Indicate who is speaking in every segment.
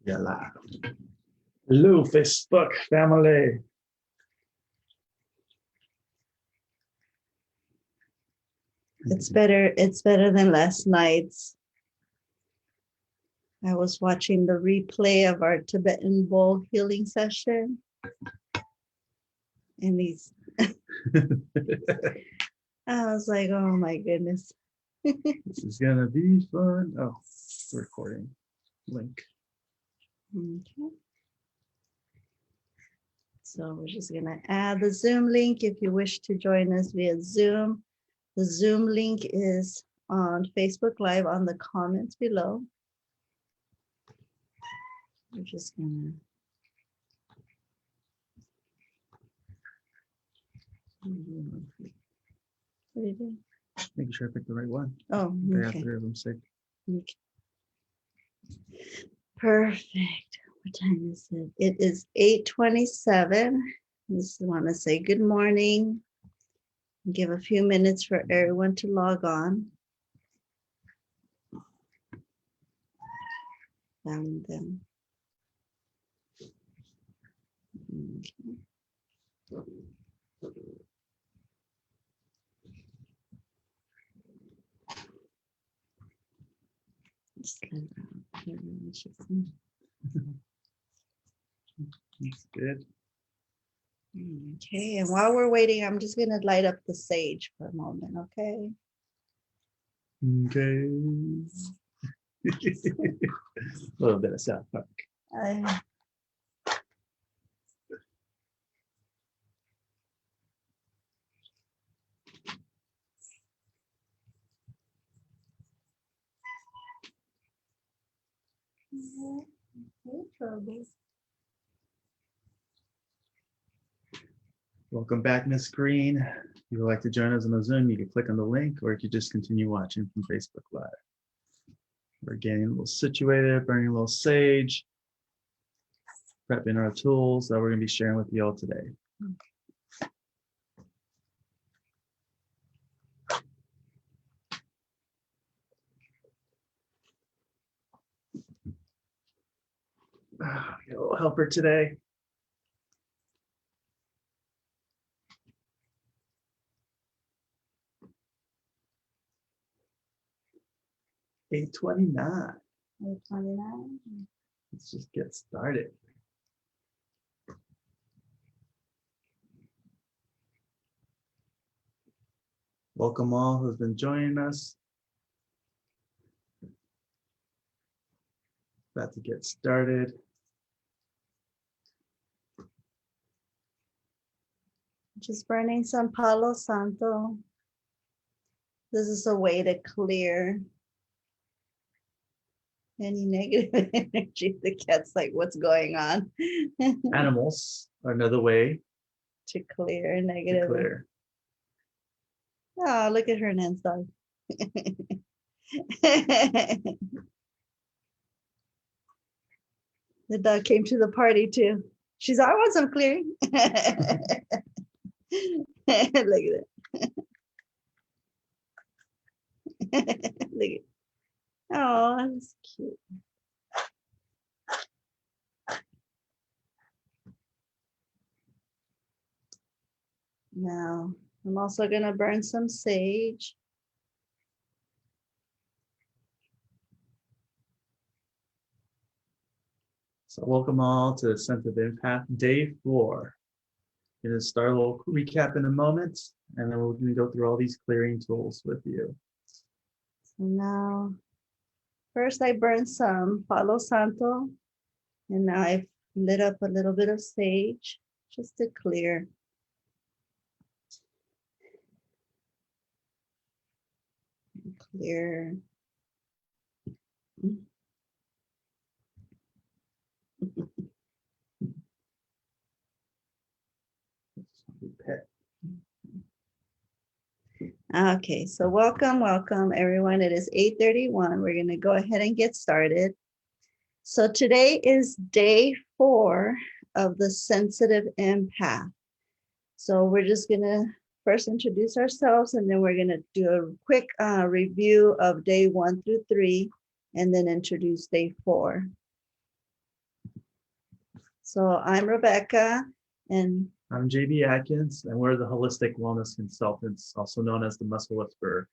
Speaker 1: Yalla. Hello, Facebook family.
Speaker 2: It's better than last night's. I was watching the replay of our Tibetan bowl healing session. And I was like, oh my goodness.
Speaker 1: This is gonna be fun. Oh, recording link.
Speaker 2: Okay. So we're just gonna add the Zoom link if you wish to join us via Zoom. The Zoom link is on Facebook Live on the comments below. We're just gonna. What do you do?
Speaker 1: Making sure I picked the right one.
Speaker 2: Oh,
Speaker 1: I have
Speaker 2: okay.
Speaker 1: 3 of them sick.
Speaker 2: Okay. Perfect. What time is it? It is 8:27. Just want to say good morning. Give a few minutes for everyone to log on. Found them. Okay. Just let everyone check in.
Speaker 1: That's good.
Speaker 2: Okay, and while we're waiting, I'm just gonna light up the sage for a moment, okay?
Speaker 1: Okay. A little bit of South Park. Welcome back, Miss Green. If you would like to join us on the Zoom, you can click on the link, or you can just continue watching from Facebook Live. We're getting a little situated, burning a little sage, prepping our tools that we're going to be sharing with you all today. Got a little helper today. $8:29.
Speaker 2: 8:29.
Speaker 1: Let's just get started. Welcome all who's been joining us. About to get started.
Speaker 2: Just burning some Palo Santo. This is a way to clear any negative energy. The cat's like, what's going on?
Speaker 1: Animals are another way
Speaker 2: To clear
Speaker 1: to
Speaker 2: negative.
Speaker 1: clear.
Speaker 2: Oh, look at Hernan's dog. The dog came to the party too. She's, I want some clearing. Look at it. Look at. Oh, that's cute. Now, I'm also gonna burn some sage.
Speaker 1: So welcome all to Sensitive Empath Day 4. We're going to start a little recap in a moment, and then we're going to go through all these clearing tools with you.
Speaker 2: So now, first I burned some Palo Santo, and now I've lit up a little bit of sage just to clear. Clear. Okay, so welcome everyone. It is 8:31. We're going to go ahead and get started. So today is day 4 of the Sensitive Empath. So we're just going to first introduce ourselves, and then we're going to do a quick review of day 1 through 3, and then introduce day 4. So I'm Rebecca, and
Speaker 1: I'm JB Atkins, and we're the Holistic Wellness Consultants, also known as the Muscle Whisperer,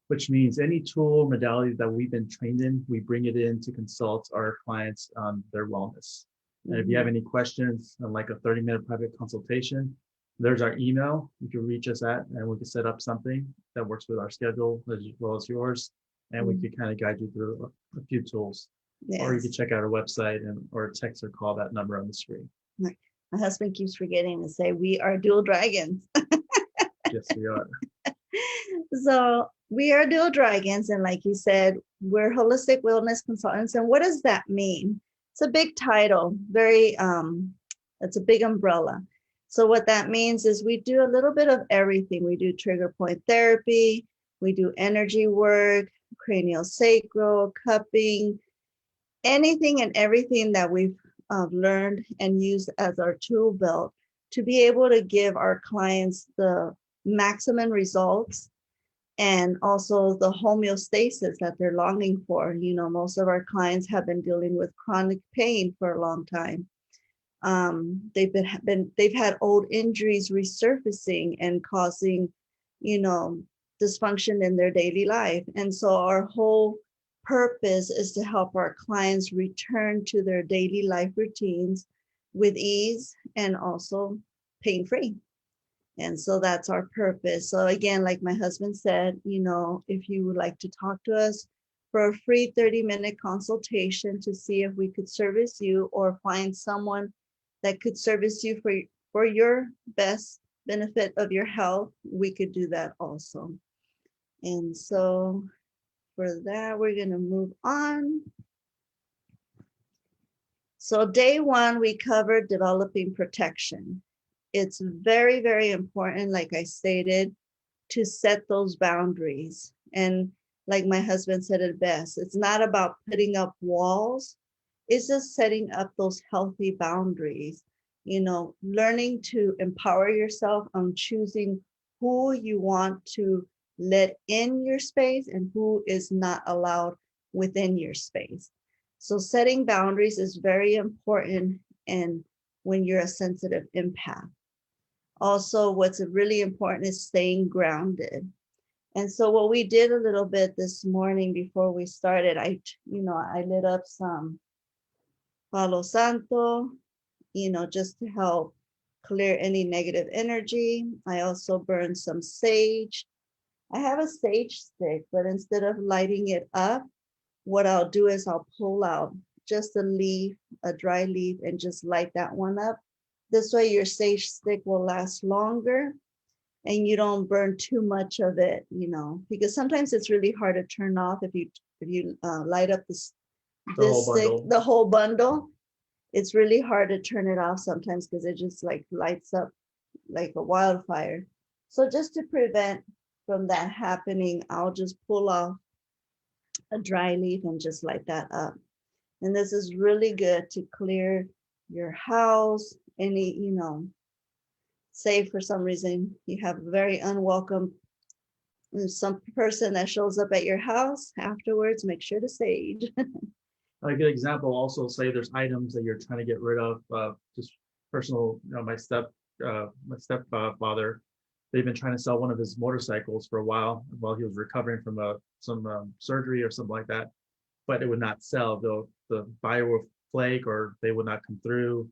Speaker 1: which means any tool modality that we've been trained in, we bring it in to consult our clients on their wellness. And if you have any questions, like a 30-minute private consultation, there's our email. You can reach us at, and we can set up something that works with our schedule as well as yours. And we can kind of guide you through a few tools. Or you can
Speaker 2: yes,
Speaker 1: check out our website or text or call that number on the screen.
Speaker 2: my husband keeps forgetting to say we are dual dragons.
Speaker 1: Yes, we are.
Speaker 2: So we are dual dragons, and like you said, we're holistic wellness consultants. And what does that mean? It's a big title, very it's a big umbrella. So what that means is we do a little bit of everything. We do trigger point therapy, we do energy work, cranial sacral, cupping, anything and everything that we've learned and used as our tool belt to be able to give our clients the maximum results and also the homeostasis that they're longing for. You know, most of our clients have been dealing with chronic pain for a long time. They've had old injuries resurfacing and causing, you know, dysfunction in their daily life. And so our whole purpose is to help our clients return to their daily life routines with ease and also pain-free. And so that's our purpose. So again, like my husband said, you know, if you would like to talk to us for a free 30-minute consultation to see if we could service you or find someone that could service you for your best benefit of your health, we could do that also. And so for that, we're going to move on. So day one, we covered developing protection. It's very, very important, like I stated, to set those boundaries. And like my husband said it best, it's not about putting up walls, it's just setting up those healthy boundaries, you know, learning to empower yourself on choosing who you want to let in your space and who is not allowed within your space. So setting boundaries is very important, and when you're a sensitive empath. Also, what's really important is staying grounded. And so what we did a little bit this morning before we started, I lit up some Palo Santo, you know, just to help clear any negative energy. I also burned some sage. I have a sage stick, but instead of lighting it up, what I'll do is I'll pull out just a leaf, a dry leaf, and just light that one up. This way your sage stick will last longer and you don't burn too much of it, you know, because sometimes it's really hard to turn off if you light up this stick, the whole bundle. It's really hard to turn it off sometimes because it just like lights up like a wildfire. So just to prevent from that happening, I'll just pull off a dry leaf and just light that up. And this is really good to clear your house, any, you know, say for some reason you have a very unwelcome some person that shows up at your house afterwards, make sure to sage.
Speaker 1: A good example, also say there's items that you're trying to get rid of, just personal, you know, my stepfather, they've been trying to sell one of his motorcycles for a while he was recovering from some surgery or something like that, but it would not sell. The buyer would flake or they would not come through.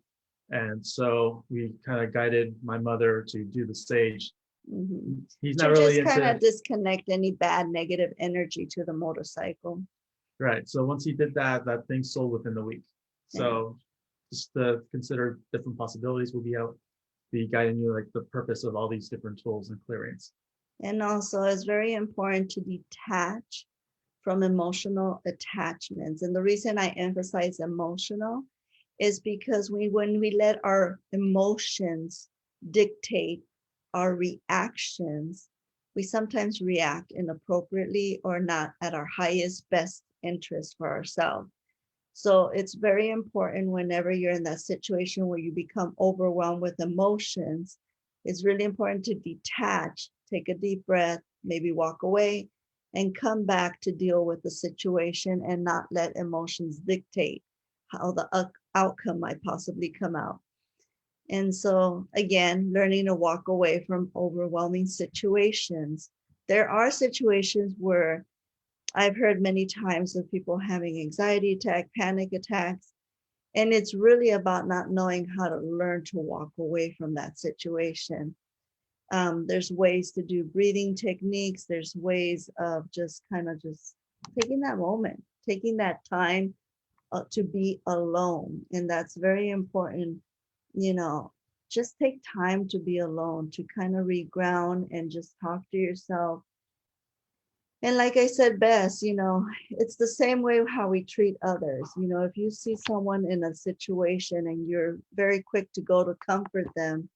Speaker 1: And so we kind of guided my mother to do the sage. He's not really
Speaker 2: just kind of disconnect any bad negative energy to the motorcycle.
Speaker 1: Right. So once he did that, that thing sold within the week. So just to consider different possibilities, we'll be guiding you like the purpose of all these different tools and clearings.
Speaker 2: And also it's very important to detach from emotional attachments. And the reason I emphasize emotional is because when we let our emotions dictate our reactions, we sometimes react inappropriately or not at our highest best interest for ourselves. So it's very important whenever you're in that situation where you become overwhelmed with emotions, it's really important to detach, take a deep breath, maybe walk away and come back to deal with the situation and not let emotions dictate how the outcome might possibly come out. And so, again, learning to walk away from overwhelming situations. There are situations where I've heard many times of people having anxiety attack, panic attacks, and it's really about not knowing how to learn to walk away from that situation. There's ways to do breathing techniques. There's ways of just kind of just taking that moment, taking that time to be alone. And that's very important. You know, just take time to be alone, to kind of reground and just talk to yourself. And like I said best, it's the same way how we treat others. If you see someone in a situation and you're very quick to go to comfort them,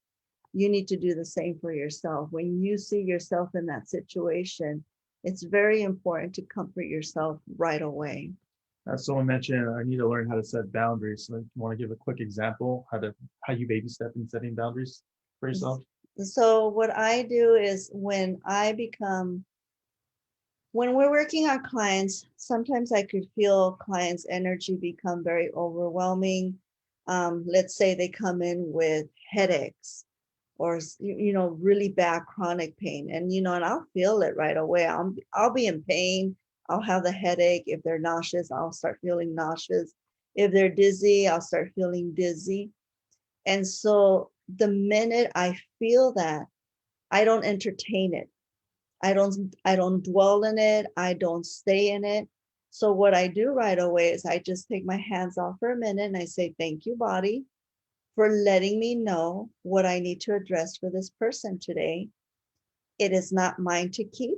Speaker 2: you need to do the same for yourself. When you see yourself in that situation, it's very important to comfort yourself right away.
Speaker 1: As someone mentioned, I need to learn how to set boundaries. So, you want to give a quick example how you baby step in setting boundaries for yourself?
Speaker 2: So what I do is when we're working on clients, sometimes I could feel clients' energy become very overwhelming. Let's say they come in with headaches or really bad chronic pain, and and I'll feel it right away. I'll be in pain. I'll have the headache. If they're nauseous, I'll start feeling nauseous. If they're dizzy, I'll start feeling dizzy. And so the minute I feel that, I don't entertain it. I don't dwell in it. I don't stay in it. So what I do right away is I just take my hands off for a minute and I say, thank you, body, for letting me know what I need to address for this person today. It is not mine to keep.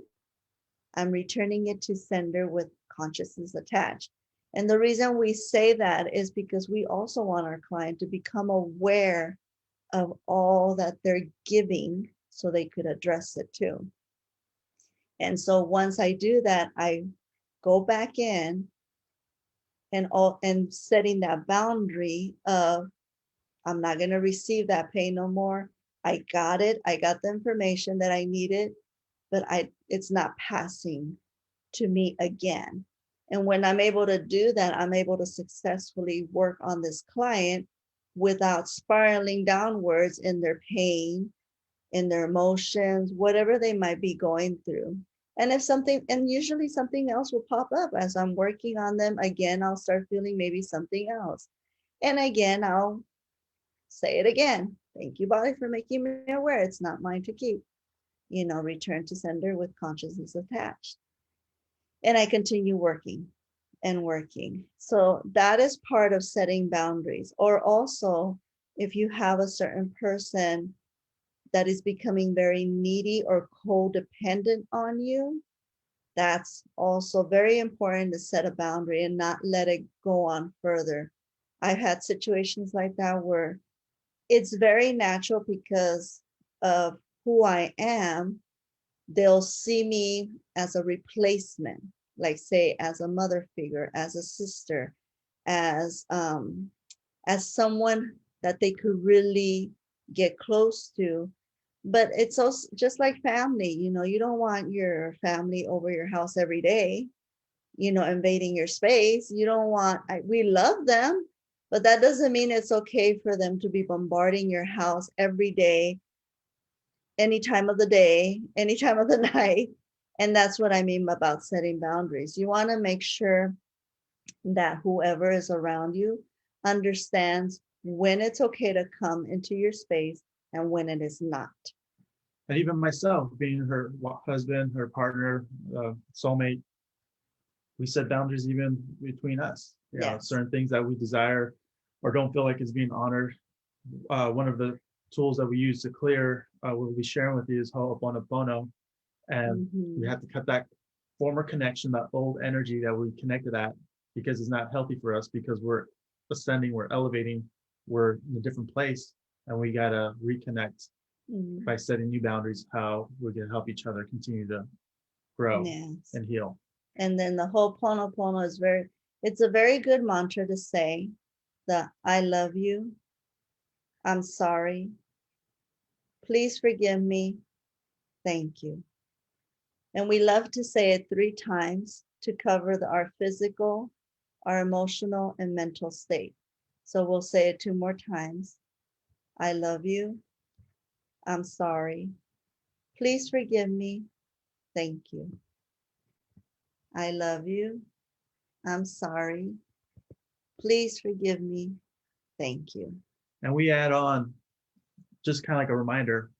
Speaker 2: I'm returning it to sender with consciousness attached. And the reason we say that is because we also want our client to become aware of all that they're giving so they could address it too. And so once I do that, I go back in and setting that boundary of I'm not going to receive that pain no more. I got it. I got the information that I needed, but it's not passing to me again. And when I'm able to do that, I'm able to successfully work on this client without spiraling downwards in their pain, in their emotions, whatever they might be going through. And usually something else will pop up as I'm working on them. Again, I'll start feeling maybe something else. And again, I'll say it again. Thank you, body, for making me aware. It's not mine to keep. Return to sender with consciousness attached. And I continue working and working. So that is part of setting boundaries. Or also, if you have a certain person that is becoming very needy or codependent on you, that's also very important to set a boundary and not let it go on further. I've had situations like that where it's very natural because of who I am. They'll see me as a replacement, like say as a mother figure, as a sister, as someone that they could really get close to. But it's also just like family. You don't want your family over your house every day, invading your space. You don't want, we love them, but that doesn't mean it's okay for them to be bombarding your house every day, any time of the day, any time of the night. And that's what I mean about setting boundaries. You want to make sure that whoever is around you understands when it's okay to come into your space and when it is not.
Speaker 1: And even myself, being her husband, her partner, soulmate, we set boundaries even between us.
Speaker 2: Yes.
Speaker 1: Certain things that we desire or don't feel like is being honored. One of the tools that we use to clear, we'll be sharing with you, is Ho'oponopono. And we have to cut that former connection, that old energy that we connected at, because it's not healthy for us, because we're ascending, we're elevating, we're in a different place, and we got to reconnect by setting new boundaries, how we're going to help each other continue to grow and heal.
Speaker 2: And then the Ho'oponopono is it's a very good mantra to say, the I love you, I'm sorry, please forgive me, thank you. And we love to say it 3 times to cover our physical, our emotional and mental state. So we'll say it 2 more times. I love you. I'm sorry. Please forgive me. Thank you. I love you. I'm sorry. Please forgive me. Thank you.
Speaker 1: And we add on, just kind of like a reminder,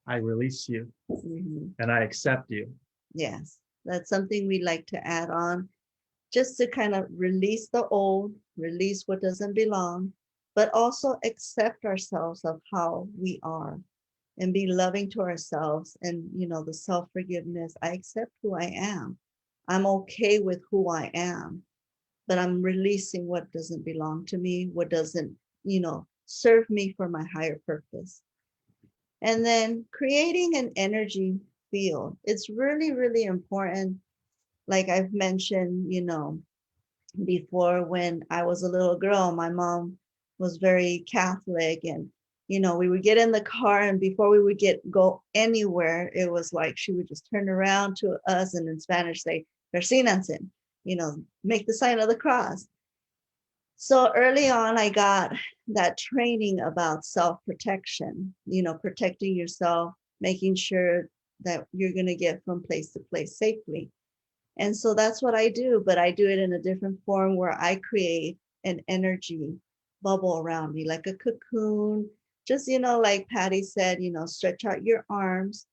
Speaker 1: I release you
Speaker 2: Mhm.
Speaker 1: and I accept you.
Speaker 2: Yes, that's something we like to add on just to kind of release the old, release what doesn't belong, but also accept ourselves of how we are and be loving to ourselves. And, the self-forgiveness, I accept who I am. I'm okay with who I am, but I'm releasing what doesn't belong to me, what doesn't, serve me for my higher purpose. And then creating an energy field. It's really, really important. Like I've mentioned, before, when I was a little girl, my mom was very Catholic, and we would get in the car, and before we would go anywhere, it was like she would just turn around to us and in Spanish say, "Persínanse," make the sign of the cross. So early on, I got that training about self-protection, protecting yourself, making sure that you're going to get from place to place safely. And so that's what I do, but I do it in a different form where I create an energy bubble around me, like a cocoon. Just, like Patty said, stretch out your arms.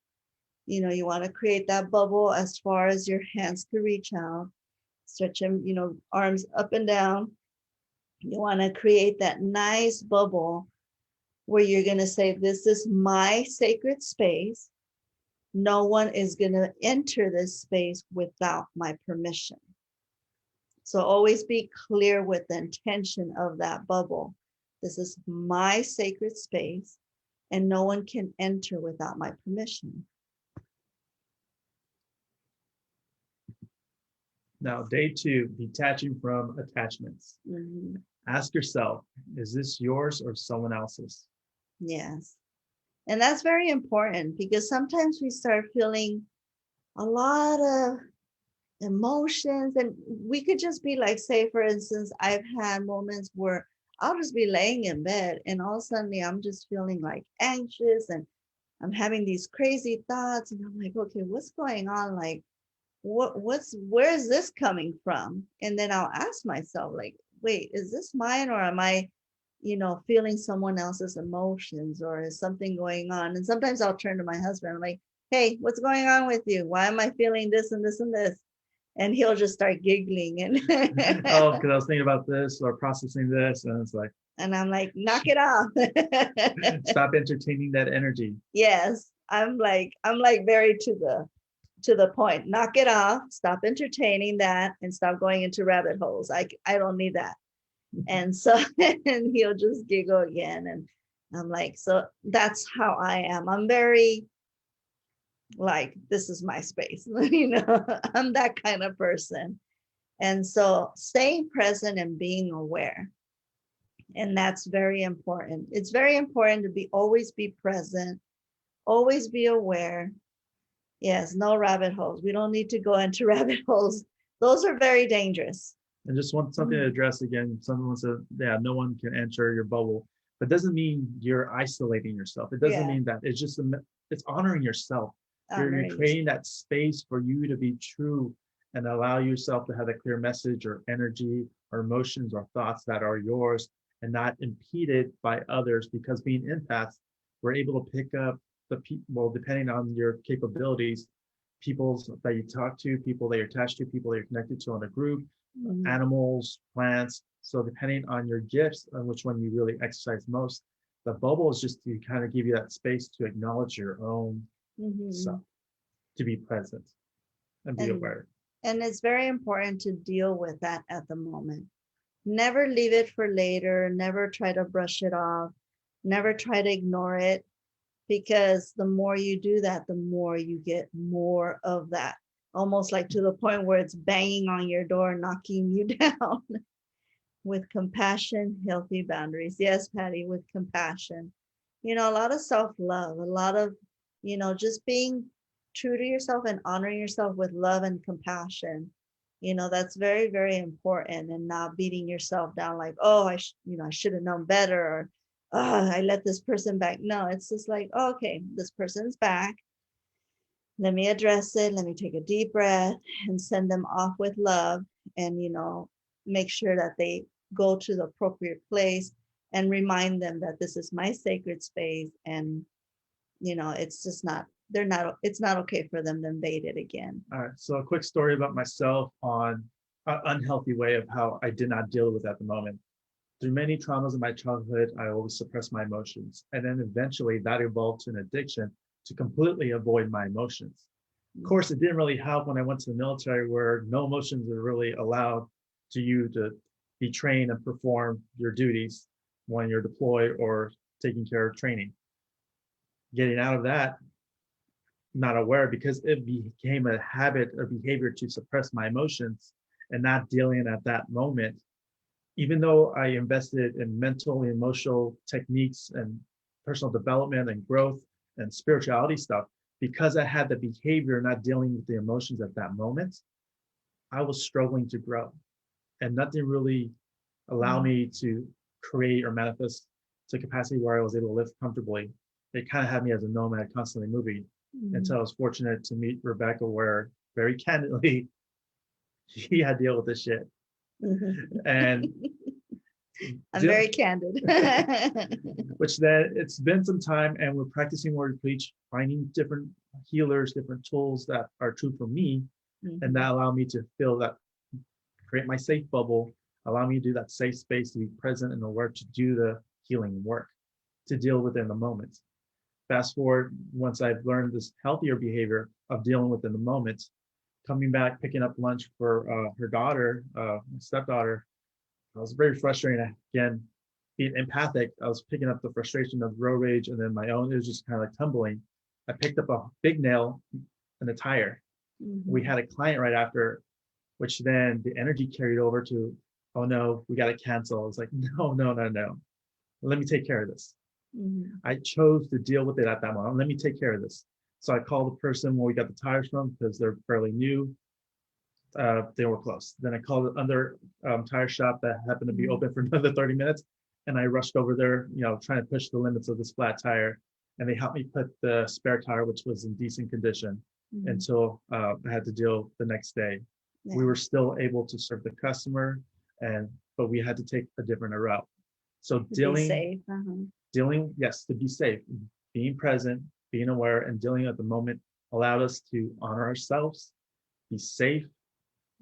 Speaker 2: You want to create that bubble as far as your hands can reach out. Stretch them, arms up and down. You want to create that nice bubble where you're going to say, this is my sacred space. No one is going to enter this space without my permission. So always be clear with the intention of that bubble. This is my sacred space, and no one can enter without my permission.
Speaker 1: Now, day 2, detaching from attachments.
Speaker 2: Mhm.
Speaker 1: Ask yourself, is this yours or someone else's?
Speaker 2: Yes. And that's very important because sometimes we start feeling a lot of emotions, and we could just be like, say, for instance, I've had moments where I'll just be laying in bed and all of a sudden I'm just feeling like anxious and I'm having these crazy thoughts, and I'm like, okay, what's going on? Like, where is this coming from? And then I'll ask myself, like, wait, is this mine, or am I, feeling someone else's emotions, or is something going on? And sometimes I'll turn to my husband, I'm like, hey, what's going on with you? Why am I feeling this and this and this? And he'll just start giggling and
Speaker 1: Oh, because I was thinking about this or processing this, and it's like,
Speaker 2: and I'm like, knock it off.
Speaker 1: stop entertaining that energy.
Speaker 2: Yes, I'm like very to the point. Knock it off, stop entertaining that, and stop going into rabbit holes. I don't need that. And so and he'll just giggle again, and I'm like, so that's how I am. I'm very like, this is my space. I'm that kind of person. And so staying present and being aware, and that's very important. It's very important to always be present, always be aware. Yes, no rabbit holes. We don't need to go into rabbit holes. Those are very dangerous.
Speaker 1: And just want something to address again. Someone said, yeah, no one can enter your bubble. But doesn't mean you're isolating yourself. It doesn't mean that. It's just, it's honoring yourself. You're creating that space for you to be true and allow yourself to have a clear message or energy or emotions or thoughts that are yours and not impeded by others. Because being empaths, we're able to pick up the people, well, depending on your capabilities, people that you talk to, people that you're attached to, people that you're connected to on a group, animals, plants. So depending on your gifts and which one you really exercise most, the bubble is just to kind of give you that space to acknowledge your own self, to be present and be aware.
Speaker 2: And it's very important to deal with that at the moment. Never leave it for later. Never try to brush it off. Never try to ignore it, because the more you do that, the more you get more of that, almost like to the point where it's banging on your door, knocking you down. With compassion, healthy boundaries. Yes, Patty, with compassion. A lot of self-love, a lot of, just being true to yourself and honoring yourself with love and compassion. That's very, very important, and not beating yourself down like, oh, I should have known better, or oh, I let this person back. No, it's just like, oh, okay, this person's back. Let me address it. Let me take a deep breath and send them off with love, and, make sure that they go to the appropriate place, and remind them that this is my sacred space. And, it's just it's not okay for them to invade it again.
Speaker 1: All right. So a quick story about myself on an unhealthy way of how I did not deal with at the moment. Through many traumas in my childhood, I always suppressed my emotions. And then eventually that evolved to an addiction to completely avoid my emotions. Of course, it didn't really help when I went to the military, where no emotions are really allowed to you to be trained and perform your duties when you're deployed or taking care of training. Getting out of that, not aware, because it became a habit or behavior to suppress my emotions and not dealing at that moment. Even though I invested in mental and emotional techniques and personal development and growth and spirituality stuff, because I had the behavior not dealing with the emotions at that moment, I was struggling to grow. And nothing really allowed me to create or manifest to capacity where I was able to live comfortably. It kind of had me as a nomad, constantly moving, until I was fortunate to meet Rebecca, where very candidly, she had to deal with this shit. And
Speaker 2: I'm very candid.
Speaker 1: which then it's been some time, and we're practicing word preach, finding different healers, different tools that are true for me, and that allow me to feel that, create my safe bubble, allow me to do that safe space to be present and aware to do the healing work, to deal with it in the moment. Fast forward, once I've learned this healthier behavior of dealing with in the moment, coming back, picking up lunch for her daughter, my stepdaughter, I was very frustrated. Again, being empathic, I was picking up the frustration of road rage and then my own. It was just kind of like tumbling. I picked up a big nail in the tire. We had a client right after, which then the energy carried over to, oh no, we got to cancel. It's like, no. Let me take care of this. I chose to deal with it at that moment. Let me take care of this. So I called the person where we got the tires from, because they're fairly new. They were close. Then I called another tire shop that happened to be open for another 30 minutes. And I rushed over there, trying to push the limits of this flat tire. And they helped me put the spare tire, which was in decent condition, until I had to deal the next day. We were still able to serve the customer, but we had to take a different route. So dealing, yes, to be safe, being present, being aware, and dealing at the moment allowed us to honor ourselves, be safe,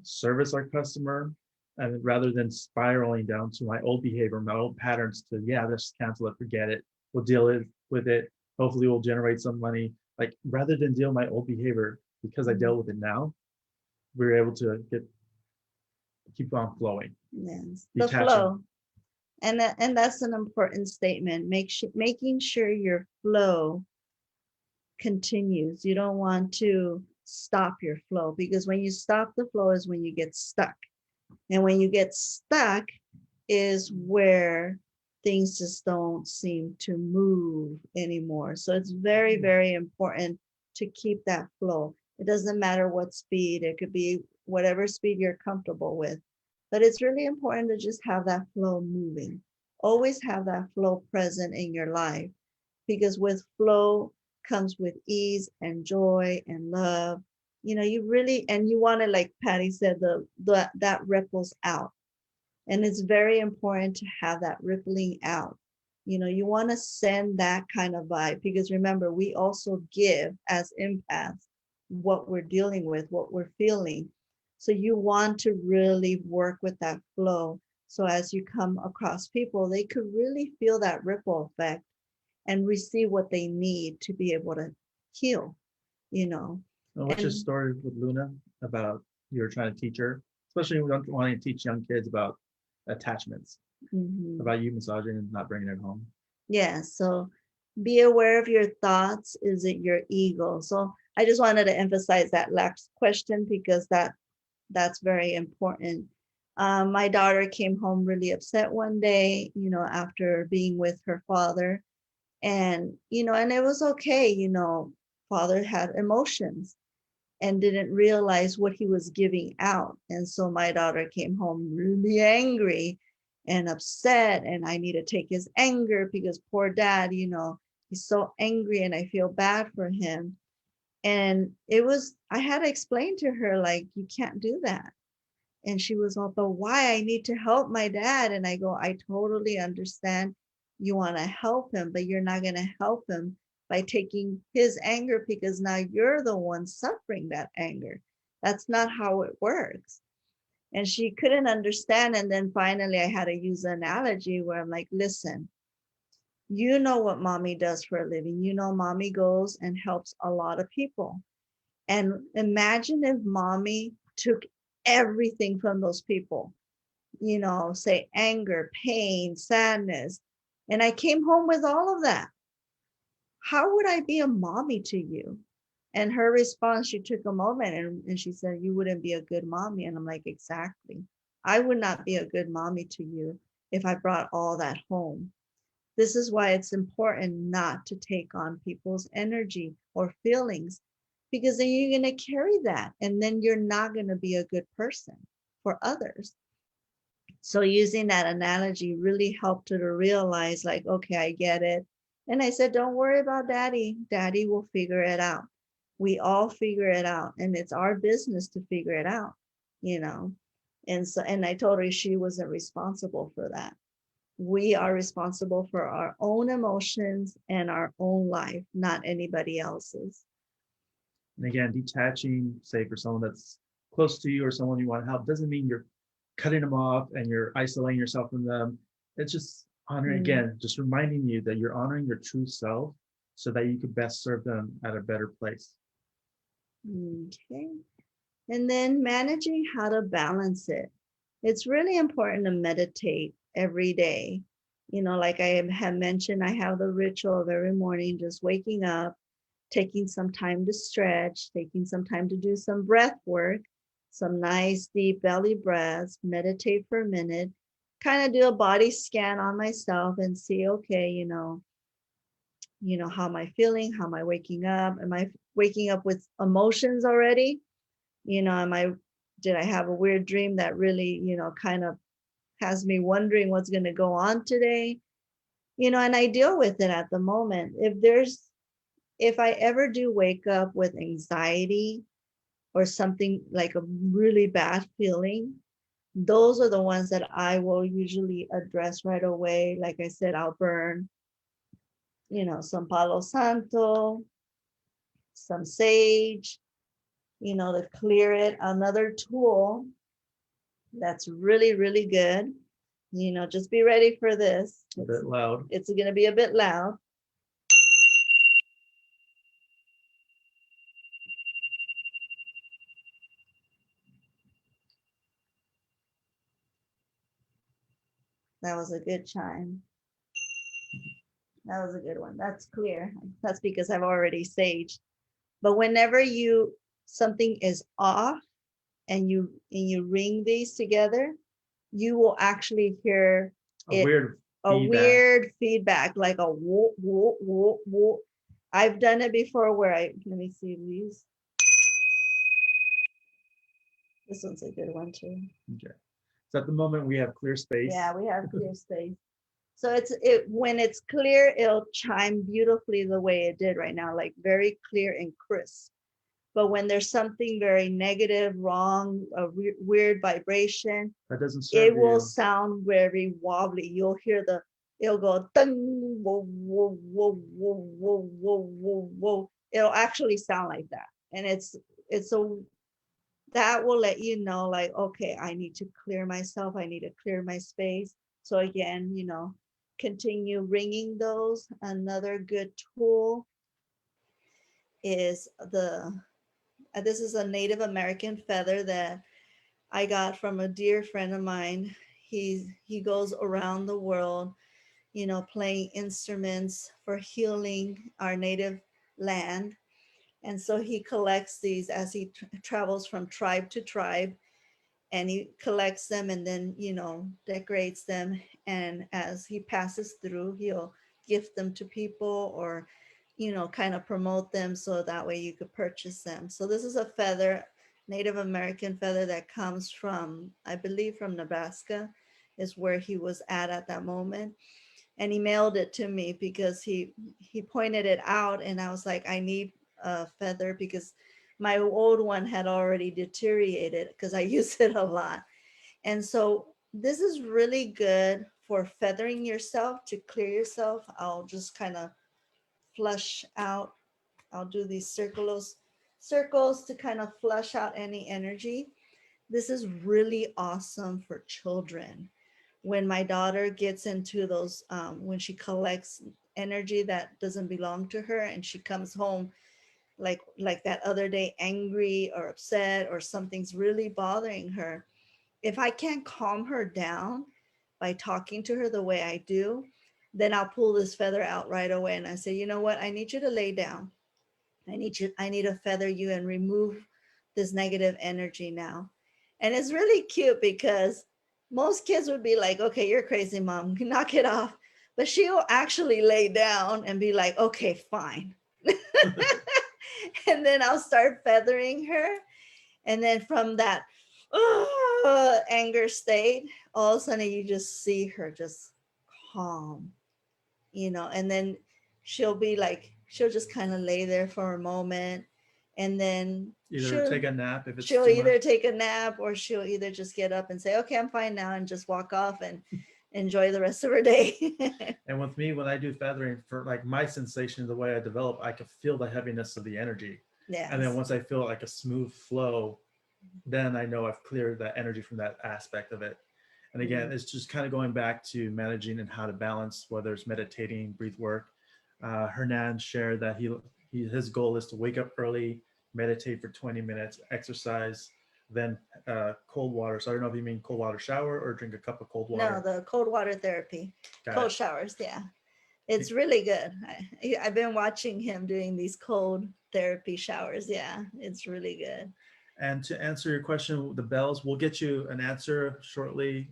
Speaker 1: service our customer, and rather than spiraling down to my old behavior, my old patterns to, just cancel it, forget it, we'll deal with it, hopefully we'll generate some money. Like, rather than deal with my old behavior, because I dealt with it now, we were able to keep on flowing.
Speaker 2: Yes, the
Speaker 1: Detaching.
Speaker 2: flow. And that's an important statement. Making sure your flow continues. You don't want to stop your flow, because when you stop the flow is when you get stuck. And when you get stuck is where things just don't seem to move anymore. So it's very, very important to keep that flow. It doesn't matter what speed, it could be whatever speed you're comfortable with. But it's really important to just have that flow moving. Always have that flow present in your life, because with flow comes with ease and joy and love. You really, and you want to, like Patty said, that ripples out. And it's very important to have that rippling out. You want to send that kind of vibe, because remember, we also give as empaths what we're dealing with, what we're feeling. So you want to really work with that flow. So as you come across people, they could really feel that ripple effect and receive what they need to be able to heal.
Speaker 1: What's your story with Luna about you were trying to teach her, especially wanting to teach young kids about attachments, about you massaging and not bringing it home?
Speaker 2: Yeah. So be aware of your thoughts. Is it your ego? So I just wanted to emphasize that last question, because that's very important. My daughter came home really upset one day, after being with her father. And it was okay. Father had emotions. and didn't realize what he was giving out. And so my daughter came home really angry and upset, and I need to take his anger because poor dad, he's so angry and I feel bad for him. And I had to explain to her, like, you can't do that. And she was all, but why? I need to help my dad. And I go, I totally understand you want to help him, but you're not going to help him by taking his anger, because now you're the one suffering that anger. That's not how it works. And she couldn't understand. And then finally, I had to use an analogy where I'm like, listen, you know what mommy does for a living. Mommy goes and helps a lot of people. And imagine if mommy took everything from those people, say anger, pain, sadness. And I came home with all of that. How would I be a mommy to you? And her response, she took a moment and she said, you wouldn't be a good mommy. And I'm like, exactly. I would not be a good mommy to you if I brought all that home. This is why it's important not to take on people's energy or feelings, because then you're going to carry that and then you're not going to be a good person for others. So using that analogy really helped her to realize, like, okay, I get it. And I said, don't worry about daddy. Daddy will figure it out. We all figure it out. And it's our business to figure it out, you know. And I told her she wasn't responsible for that. We are responsible for our own emotions and our own life, not anybody else's.
Speaker 1: And again, detaching, say for someone that's close to you or someone you want to help, doesn't mean you're cutting them off and you're isolating yourself from them. It's just honoring, again, just reminding you that you're honoring your true self so that you could best serve them at a better place.
Speaker 2: Okay. And then managing how to balance it. It's really important to meditate every day. Like I have mentioned, I have the ritual of every morning, just waking up, taking some time to stretch, taking some time to do some breath work, some nice deep belly breaths, meditate for a minute, kind of do a body scan on myself and see, okay, how am I feeling? How am I waking up? Am I waking up with emotions already? Did I have a weird dream that really, kind of has me wondering what's going to go on today? And I deal with it at the moment. If I ever do wake up with anxiety or something like a really bad feeling, those are the ones that I will usually address right away. Like I said, I'll burn, some Palo Santo, some sage, to clear it. Another tool that's really, really good, just be ready for this.
Speaker 1: A bit loud.
Speaker 2: It's going to be a bit loud. That was a good chime. That was a good one. That's clear. That's because I've already saged. But whenever something is off and you ring these together, you will actually hear weird feedback, like a whoop, whoop, whoop, whoop. I've done it before where let me see these. This one's a good one too.
Speaker 1: Okay. So at the moment we have clear space.
Speaker 2: Yeah, we have clear space. So when it's clear, it'll chime beautifully the way it did right now, like very clear and crisp. But when there's something very negative, wrong, a weird vibration,
Speaker 1: that doesn't serve
Speaker 2: it will sound very wobbly. You'll hear it'll go, whoa, whoa, whoa, whoa, whoa, whoa, whoa, whoa. It'll actually sound like that. And that will let you know, like, okay, I need to clear myself. I need to clear my space. So again, continue ringing those. Another good tool is this is a Native American feather that I got from a dear friend of mine. He goes around the world, playing instruments for healing our native land. And so he collects these as he travels from tribe to tribe, and he collects them and then, decorates them. And as he passes through, he'll gift them to people or kind of promote them so that way you could purchase them. So this is a feather, Native American feather that comes from, I believe, from Nebraska is where he was at that moment. And he mailed it to me because he pointed it out, and I was like, I need a feather because my old one had already deteriorated because I use it a lot. And so this is really good for feathering yourself to clear yourself. I'll just kind of flush out. I'll do these circles to kind of flush out any energy. This is really awesome for children. When my daughter gets into those, when she collects energy that doesn't belong to her, and she comes home like that other day, angry or upset, or something's really bothering her. If I can't calm her down by talking to her the way I do, then I'll pull this feather out right away, and I say, you know what? I need you to lay down. I need to feather you and remove this negative energy now. And it's really cute because most kids would be like, okay, you're crazy, mom, knock it off. But she'll actually lay down and be like, okay, fine. And then I'll start feathering her. And then from that anger state, all of a sudden you just see her just calm, and then she'll just kind of lay there for a moment, and then
Speaker 1: Either take a nap if it's
Speaker 2: she'll
Speaker 1: too
Speaker 2: either
Speaker 1: much.
Speaker 2: take a nap, or she'll either just get up and say, okay, I'm fine now, and just walk off and enjoy the rest of her day.
Speaker 1: And with me, when I do feathering, for like my sensation, the way I develop, I can feel the heaviness of the energy.
Speaker 2: Yes.
Speaker 1: And then once I feel like a smooth flow, then I know I've cleared that energy from that aspect of it. And again, it's just kind of going back to managing and how to balance, whether it's meditating, breath work. Hernan shared that his goal is to wake up early, meditate for 20 minutes, exercise, then cold water. So I don't know if you mean cold water shower or drink a cup of cold water.
Speaker 2: No, the cold water therapy.
Speaker 1: Got
Speaker 2: Cold
Speaker 1: it.
Speaker 2: showers, yeah. It's really good. I've been watching him doing these cold therapy showers. Yeah, it's really good.
Speaker 1: And to answer your question, the bells, we'll get you an answer shortly.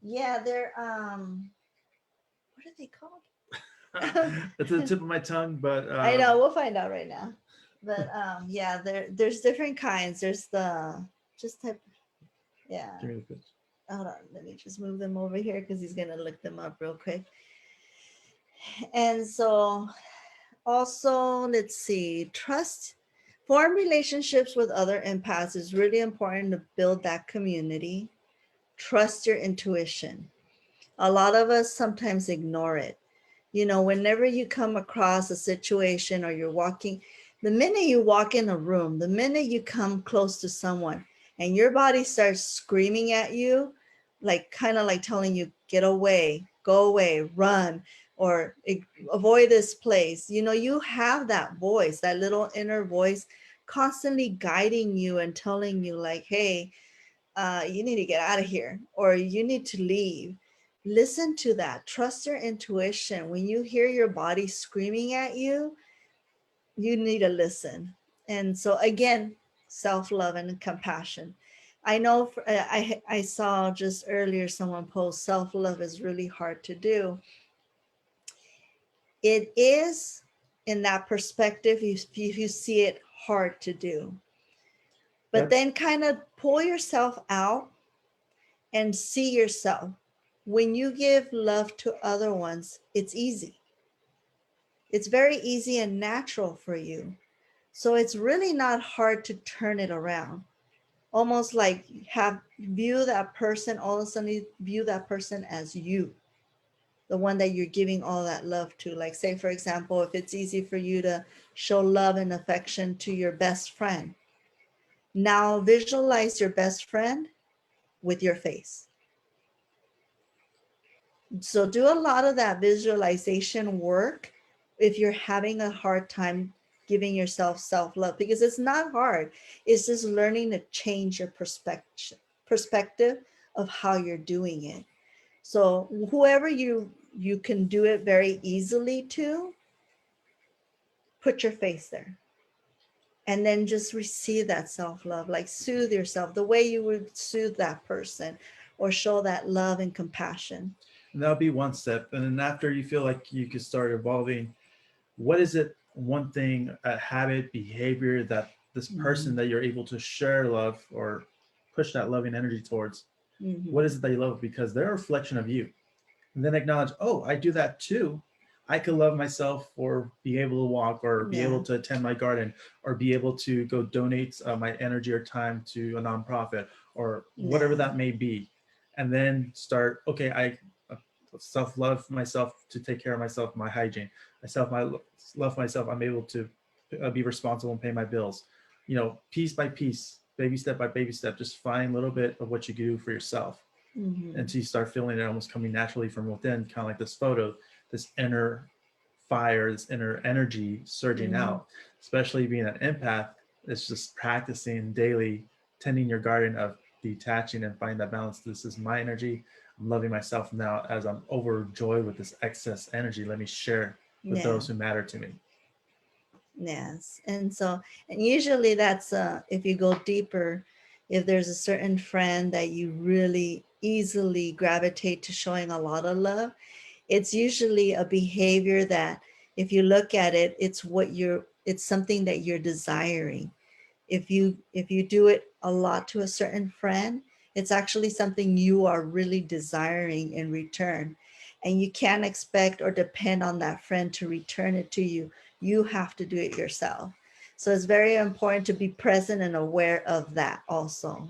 Speaker 2: Yeah, they're what are they called?
Speaker 1: That's at the tip of my tongue, but
Speaker 2: I know, we'll find out right now. But yeah, there's different kinds. There's the just type, yeah.
Speaker 1: give me the pitch.
Speaker 2: Hold on, let me just move them over here because he's gonna look them up real quick. And so also, let's see, form relationships with other empaths is really important to build that community. Trust your intuition. A lot of us sometimes ignore it. Whenever you come across a situation, or the minute you walk in a room, the minute you come close to someone and your body starts screaming at you, like kind of like telling you, get away, go away, run, or avoid this place. You have that voice, that little inner voice constantly guiding you and telling you like, hey, you need to get out of here, or you need to leave. Listen to that. Trust your intuition. When you hear your body screaming at you, you need to listen. And so again, self-love and compassion. I know I saw just earlier someone post, self-love is really hard to do. It is, in that perspective, if you see it, hard to do. But then kind of pull yourself out and see yourself. When you give love to other ones, it's easy. It's very easy and natural for you. So it's really not hard to turn it around. Almost like view that person, all of a sudden view that person as you, the one that you're giving all that love to. Like, say, for example, if it's easy for you to show love and affection to your best friend, now visualize your best friend with your face. So do a lot of that visualization work if you're having a hard time giving yourself self-love, because it's not hard. It's just learning to change your perspective of how you're doing it. So whoever you can do it very easily to, put your face there. And then just receive that self-love, like soothe yourself the way you would soothe that person, or show that love and compassion.
Speaker 1: And that'll be one step. And then after you feel like you can start evolving, what is it one thing, a habit, behavior that this person that you're able to share love or push that loving energy towards, what is it that you love? Because they're a reflection of you. And then acknowledge, oh, I do that too. I could love myself or be able to walk or be
Speaker 2: Yeah.
Speaker 1: able to attend my garden or be able to go donate my energy or time to a nonprofit or whatever
Speaker 2: Yeah.
Speaker 1: that may be. And then start, okay, I self love myself to take care of myself, my hygiene. I love myself. I'm able to be responsible and pay my bills. Piece by piece, baby step by baby step, just find a little bit of what you do for yourself
Speaker 2: Mm-hmm.
Speaker 1: until you start feeling it almost coming naturally from within, kind of like this photo, this inner fire, this inner energy surging
Speaker 2: Mm-hmm.
Speaker 1: out. Especially being an empath, it's just practicing daily, tending your garden of detaching and finding that balance. This is my energy. I'm loving myself now as I'm overjoyed with this excess energy. Let me share with
Speaker 2: Yeah.
Speaker 1: those who matter to me.
Speaker 2: Yes. And usually that's if you go deeper, if there's a certain friend that you really easily gravitate to showing a lot of love, it's usually a behavior that if you look at it, it's something that you're desiring. If you do it a lot to a certain friend, it's actually something you are really desiring in return, and you can't expect or depend on that friend to return it to you. You have to do it yourself. So it's very important to be present and aware of that also.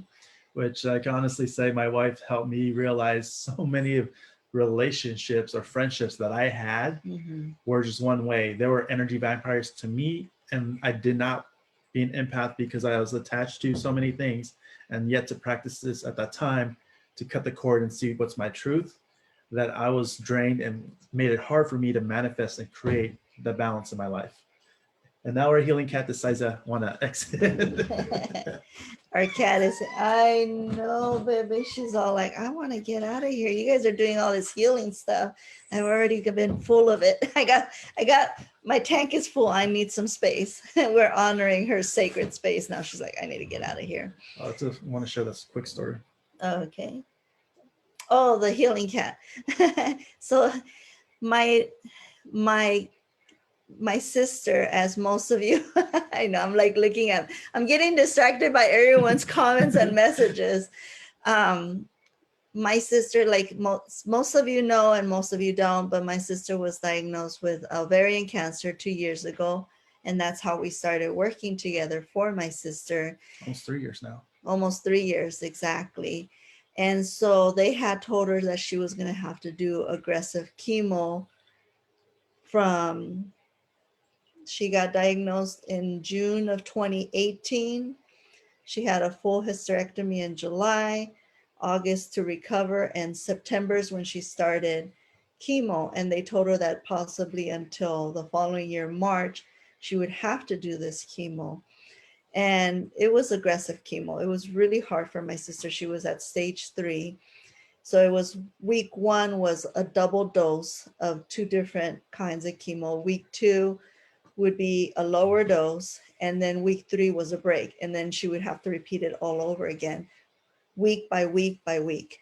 Speaker 1: Which I can honestly say my wife helped me realize so many of relationships or friendships that I had
Speaker 2: Mm-hmm.
Speaker 1: were just one way. They were energy vampires to me, and I did not be an empath because I was attached to so many things, and yet to practice this at that time to cut the cord and see what's my truth, that I was drained and made it hard for me to manifest and create the balance in my life. And now our healing cat decides I want to exit.
Speaker 2: Our cat is, I know, baby. She's all like, I want to get out of here. You guys are doing all this healing stuff. I've already been full of it. I got, my tank is full. I need some space. We're honoring her sacred space. Now she's like, I need to get out of here.
Speaker 1: I just want to share this quick story.
Speaker 2: Okay. Oh, the healing cat. So my, my my sister, as most of you, I know I'm like I'm getting distracted by everyone's comments and messages. Um, my sister, like most of you know, and most of you don't, but my sister was diagnosed with ovarian cancer 2 years ago. And that's how we started working together for my sister.
Speaker 1: Almost 3 years now.
Speaker 2: Almost 3 years, exactly. And so they had told her that she was going to have to do aggressive chemo from she got diagnosed in June of 2018. She had a full hysterectomy in July, August to recover, and September is when she started chemo. And they told her that possibly until the following year, March, she would have to do this chemo. And it was aggressive chemo. It was really hard for my sister. She was at stage 3. So it was week 1 was a double dose of 2 different kinds of chemo. Week 2 would be a lower dose, and then week 3 was a break, and then she would have to repeat it all over again, week by week by week.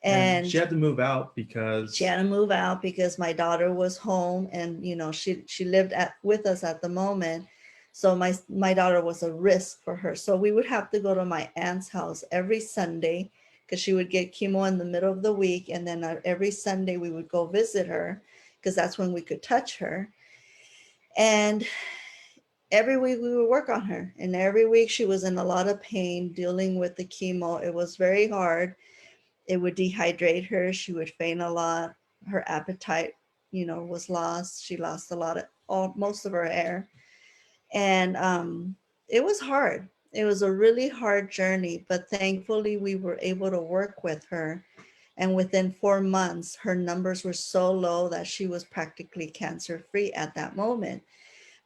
Speaker 1: And
Speaker 2: And
Speaker 1: she had to move out
Speaker 2: she
Speaker 1: because
Speaker 2: had to move out because my daughter was home, and she lived with us at the moment. So my daughter was a risk for her. So we would have to go to my aunt's house every Sunday because she would get chemo in the middle of the week, and then every Sunday we would go visit her because that's when we could touch her. And every week we would work on her, and every week she was in a lot of pain dealing with the chemo. It was very hard. It would dehydrate her. She would faint a lot. Her appetite was lost. She lost a lot of most of her hair. And it was hard. It was a really hard journey, but thankfully we were able to work with her, and within 4 months her numbers were so low that she was practically cancer free at that moment.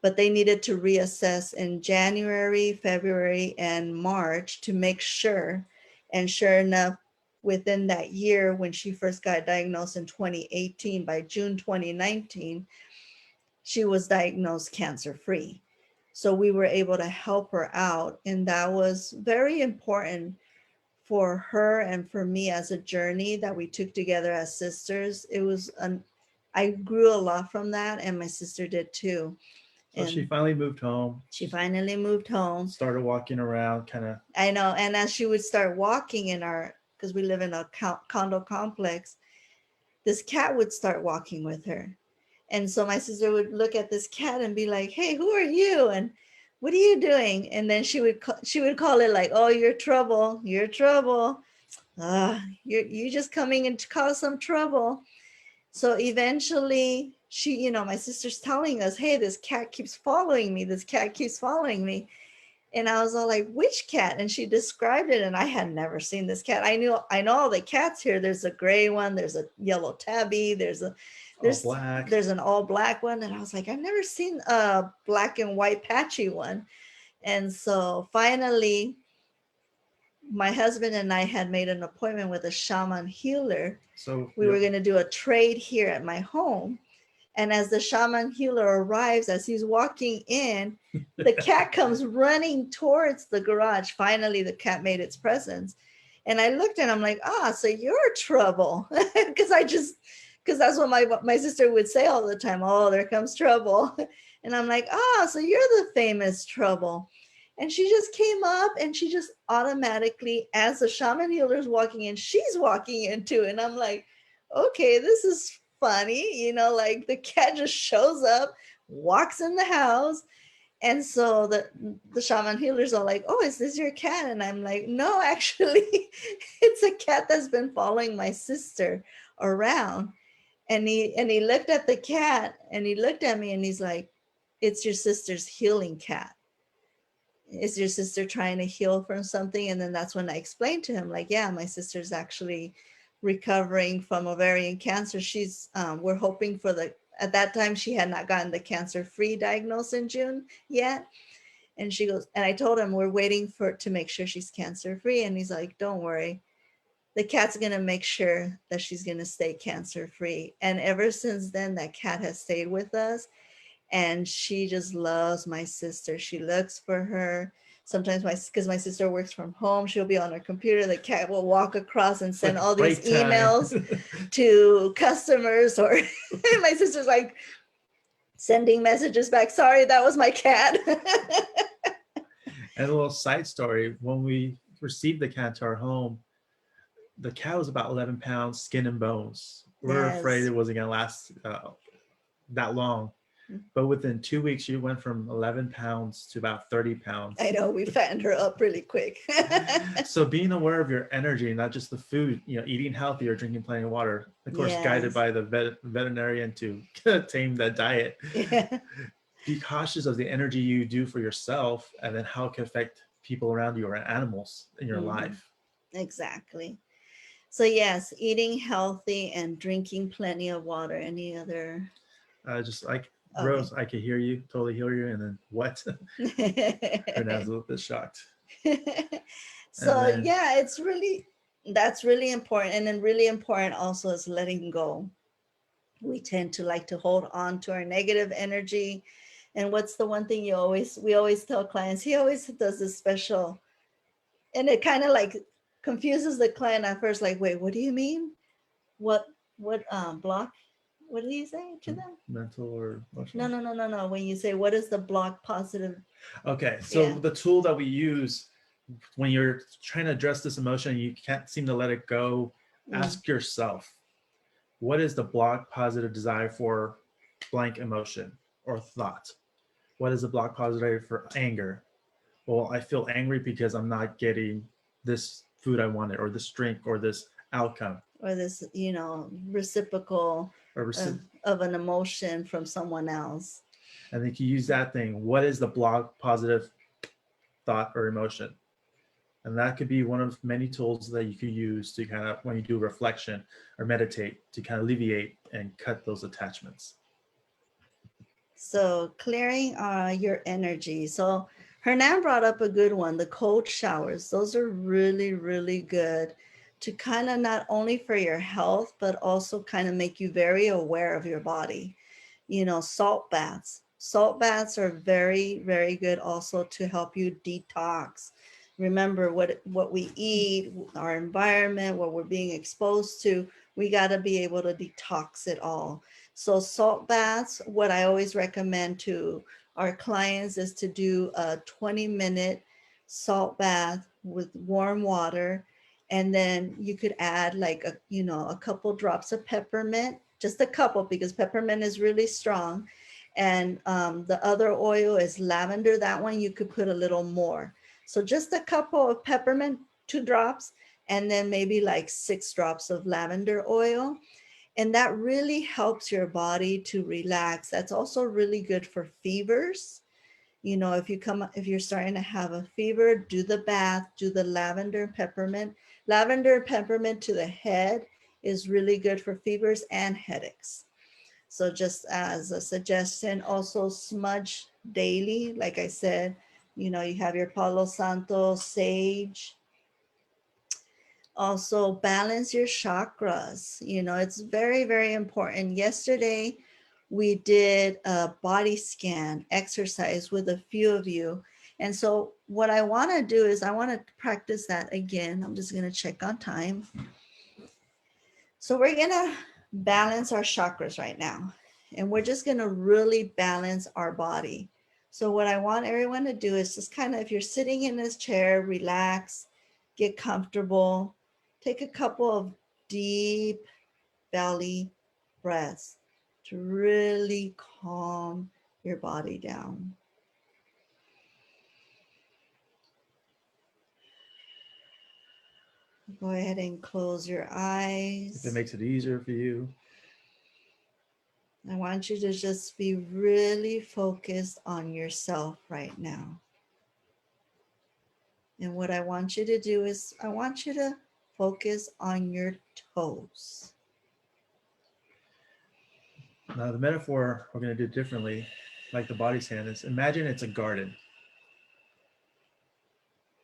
Speaker 2: But they needed to reassess in January, February, and March to make sure. And sure enough, within that year, when she first got diagnosed in 2018, by June 2019, she was diagnosed cancer free. So we were able to help her out. And that was very important for her and for me as a journey that we took together as sisters. I grew a lot from that, and my sister did too.
Speaker 1: So she
Speaker 2: And
Speaker 1: finally moved home,
Speaker 2: she finally moved home.
Speaker 1: started walking around, kind of.
Speaker 2: I know. And as she would start walking in our, because we live in a condo complex, this cat would start walking with her. And so my sister would look at this cat and be like, "Hey, who are you? And what are you doing?" And then she would call it like, "Oh, you're trouble. You're trouble. You're just coming in to cause some trouble." So eventually she, my sister's telling us, "Hey, this cat keeps following me. This cat keeps following me." And I was all like, "Which cat?" And she described it, and I had never seen this cat. I know all the cats here. There's a gray one, there's a yellow tabby, there's
Speaker 1: Black.
Speaker 2: there's an all black one. And I was like, I've never seen a black and white patchy one. And so finally, my husband and I had made an appointment with a shaman healer.
Speaker 1: So
Speaker 2: we were going to do a trade here at my home. And as the shaman healer arrives, as he's walking in, the cat comes running towards the garage. Finally, the cat made its presence. And I looked and I'm like, so you're trouble. Because that's what my sister would say all the time. "Oh, there comes trouble." And I'm like, so you're the famous trouble. And she just came up and she just automatically, as the shaman healer is walking in, she's walking in too. And I'm like, okay, this is funny. Like the cat just shows up, walks in the house. And so the shaman healers are like, "Oh, is this your cat?" And I'm like, "No, actually, it's a cat that's been following my sister around." And he looked at the cat and he looked at me and he's like, "It's your sister's healing cat. Is your sister trying to heal from something?" And then that's when I explained to him, like, "Yeah, my sister's actually recovering from ovarian cancer. She's we're hoping for at that time she had not gotten the cancer-free diagnosis in June yet." And she goes, and I told him, "We're waiting to make sure she's cancer-free." And he's like, "Don't worry, the cat's gonna make sure that she's gonna stay cancer-free." And ever since then, that cat has stayed with us. And she just loves my sister. She looks for her. Sometimes because my sister works from home, she'll be on her computer. The cat will walk across and send all these emails to customers, or my sister's like sending messages back, "Sorry, that was my cat."
Speaker 1: And a little side story, when we received the cat to our home, the cat was about 11 pounds, skin and bones. We were afraid it wasn't going to last that long. But within 2 weeks, she went from 11 pounds to about 30 pounds.
Speaker 2: I know, we fattened her up really quick.
Speaker 1: So being aware of your energy, not just the food, eating healthy or drinking plenty of water, of course, guided by the veterinarian to tame that diet.
Speaker 2: Yeah.
Speaker 1: Be cautious of the energy you do for yourself and then how it can affect people around you or animals in your life.
Speaker 2: Exactly. So yes, eating healthy and drinking plenty of water. Any other?
Speaker 1: Just like Rose, I could hear you, totally hear you, and then what? Her dad's a little bit shocked.
Speaker 2: So yeah, that's really important. And then really important also is letting go. We tend to like to hold on to our negative energy. And what's the one thing we always tell clients? He always does this special, and it kind of like confuses the client at first, like, "Wait, what do you mean? What block? What did he say to them?
Speaker 1: Mental or emotional?"
Speaker 2: No. When you say, "What is the block positive?"
Speaker 1: Okay, so the tool that we use when you're trying to address this emotion, you can't seem to let it go. Ask yourself, what is the block positive desire for blank emotion or thought? What is the block positive for anger? Well, I feel angry because I'm not getting this food I wanted, or this drink, or this outcome,
Speaker 2: or this, reciprocal of an emotion from someone else.
Speaker 1: And then you use that thing. What is the block positive thought or emotion? And that could be one of many tools that you could use to kind of, when you do reflection or meditate, to kind of alleviate and cut those attachments.
Speaker 2: So clearing your energy. So Hernan brought up a good one, the cold showers. Those are really, really good to kind of not only for your health, but also kind of make you very aware of your body. Salt baths. Salt baths are very, very good also to help you detox. Remember what we eat, our environment, what we're being exposed to. We got to be able to detox it all. So salt baths, what I always recommend to our clients is to do a 20-minute salt bath with warm water. And then you could add like a couple drops of peppermint, just a couple, because peppermint is really strong. And the other oil is lavender. That one you could put a little more. So just a couple of peppermint, 2 drops, and then maybe like 6 drops of lavender oil. And that really helps your body to relax. That's also really good for fevers. If you're starting to have a fever, do the bath, do the lavender and peppermint. Lavender and peppermint to the head is really good for fevers and headaches. So just as a suggestion, also smudge daily. Like I said, you have your Palo Santo, sage. Also balance your chakras. It's very, very important. Yesterday, we did a body scan exercise with a few of you. And so what I want to do is I want to practice that again. I'm just going to check on time. So we're going to balance our chakras right now. And we're just going to really balance our body. So what I want everyone to do is just kind of, if you're sitting in this chair, relax, get comfortable, take a couple of deep belly breaths to really calm your body down. Go ahead and close your eyes.
Speaker 1: If it makes it easier for you.
Speaker 2: I want you to just be really focused on yourself right now. And what I want you to do is I want you to focus on your toes.
Speaker 1: Now the metaphor we're going to do differently, like the body scan, is imagine it's a garden.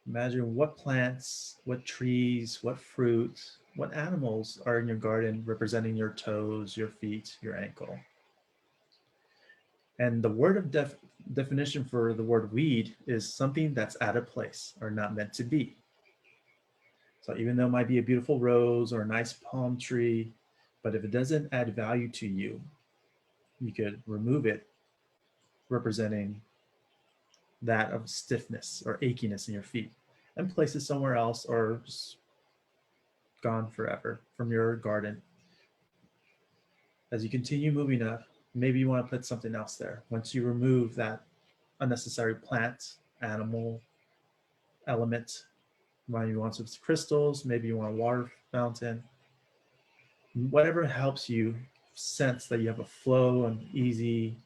Speaker 1: Imagine what plants, what trees, what fruits, what animals are in your garden representing your toes, your feet, your ankle. And the word of definition for the word weed is something that's out of place or not meant to be. So even though it might be a beautiful rose or a nice palm tree, but if it doesn't add value to you, you could remove it, representing that of stiffness or achiness in your feet, and place it somewhere else or just gone forever from your garden. As you continue moving up, maybe you want to put something else there. Once you remove that unnecessary plant, animal, element, maybe you want some crystals, maybe you want a water fountain, whatever helps you sense that you have a flow and easy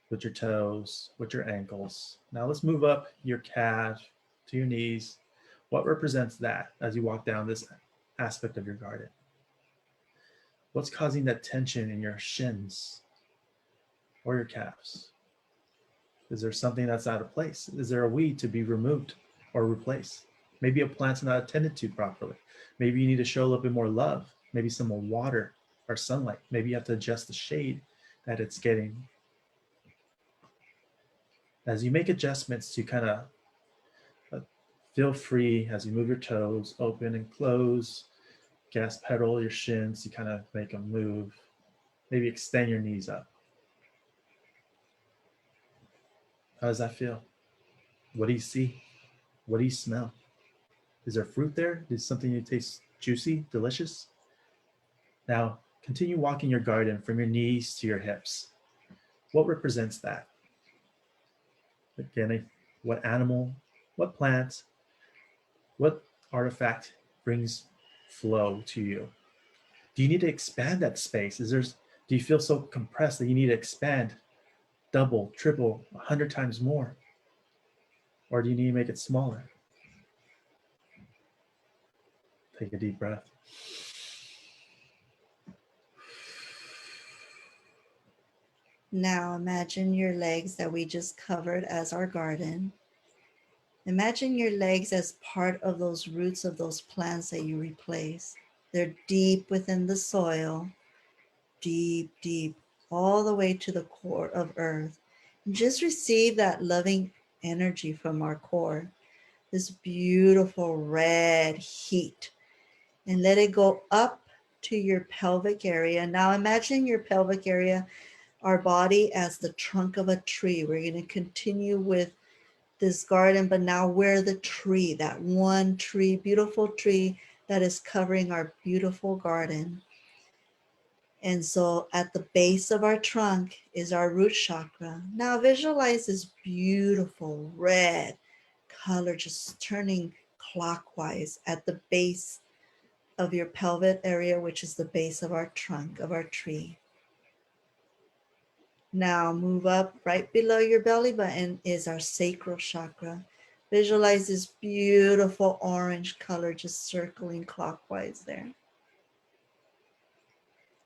Speaker 1: with your toes, with your ankles. Now let's move up your calf to your knees. What represents that as you walk down this aspect of your garden? What's causing that tension in your shins or your calves? Is there something that's out of place? Is there a weed to be removed or replaced? Maybe a plant's not attended to properly. Maybe you need to show a little bit more love, maybe some more water or sunlight. Maybe you have to adjust the shade that it's getting. As you make adjustments to kind of feel free as you move your toes, open and close, gas pedal your shins to kind of make them move. Maybe extend your knees up. How does that feel? What do you see? What do you smell? Is there fruit there? Is something that tastes juicy, delicious? Now, continue walking your garden from your knees to your hips. What represents that? Again, what animal, what plant, what artifact brings flow to you? Do you need to expand that space? Do you feel so compressed that you need to expand double, triple, 100 times more? Or do you need to make it smaller? Take a deep breath.
Speaker 2: Now imagine your legs that we just covered as our garden. Imagine your legs as part of those roots of those plants that you replace. They're deep within the soil, deep, deep, all the way to the core of earth. And just receive that loving energy from our core, this beautiful red heat, and let it go up to your pelvic area. Now imagine your pelvic area, our body as the trunk of a tree. We're going to continue with this garden, but now we're the tree, that one tree, beautiful tree that is covering our beautiful garden. And so at the base of our trunk is our root chakra. Now visualize this beautiful red color just turning clockwise at the base of your pelvic area, which is the base of our trunk of our tree. Now move up right below your belly button is our sacral chakra. Visualize this beautiful orange color just circling clockwise there.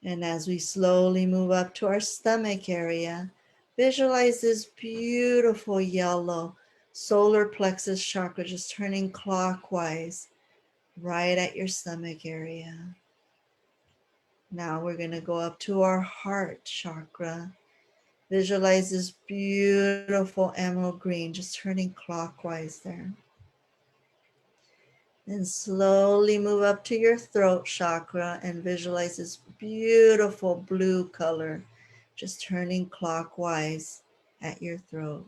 Speaker 2: And as we slowly move up to our stomach area, visualize this beautiful yellow solar plexus chakra just turning clockwise right at your stomach area. Now we're going to go up to our heart chakra. Visualize this beautiful emerald green just turning clockwise there. And slowly move up to your throat chakra and visualize this beautiful blue color just turning clockwise at your throat.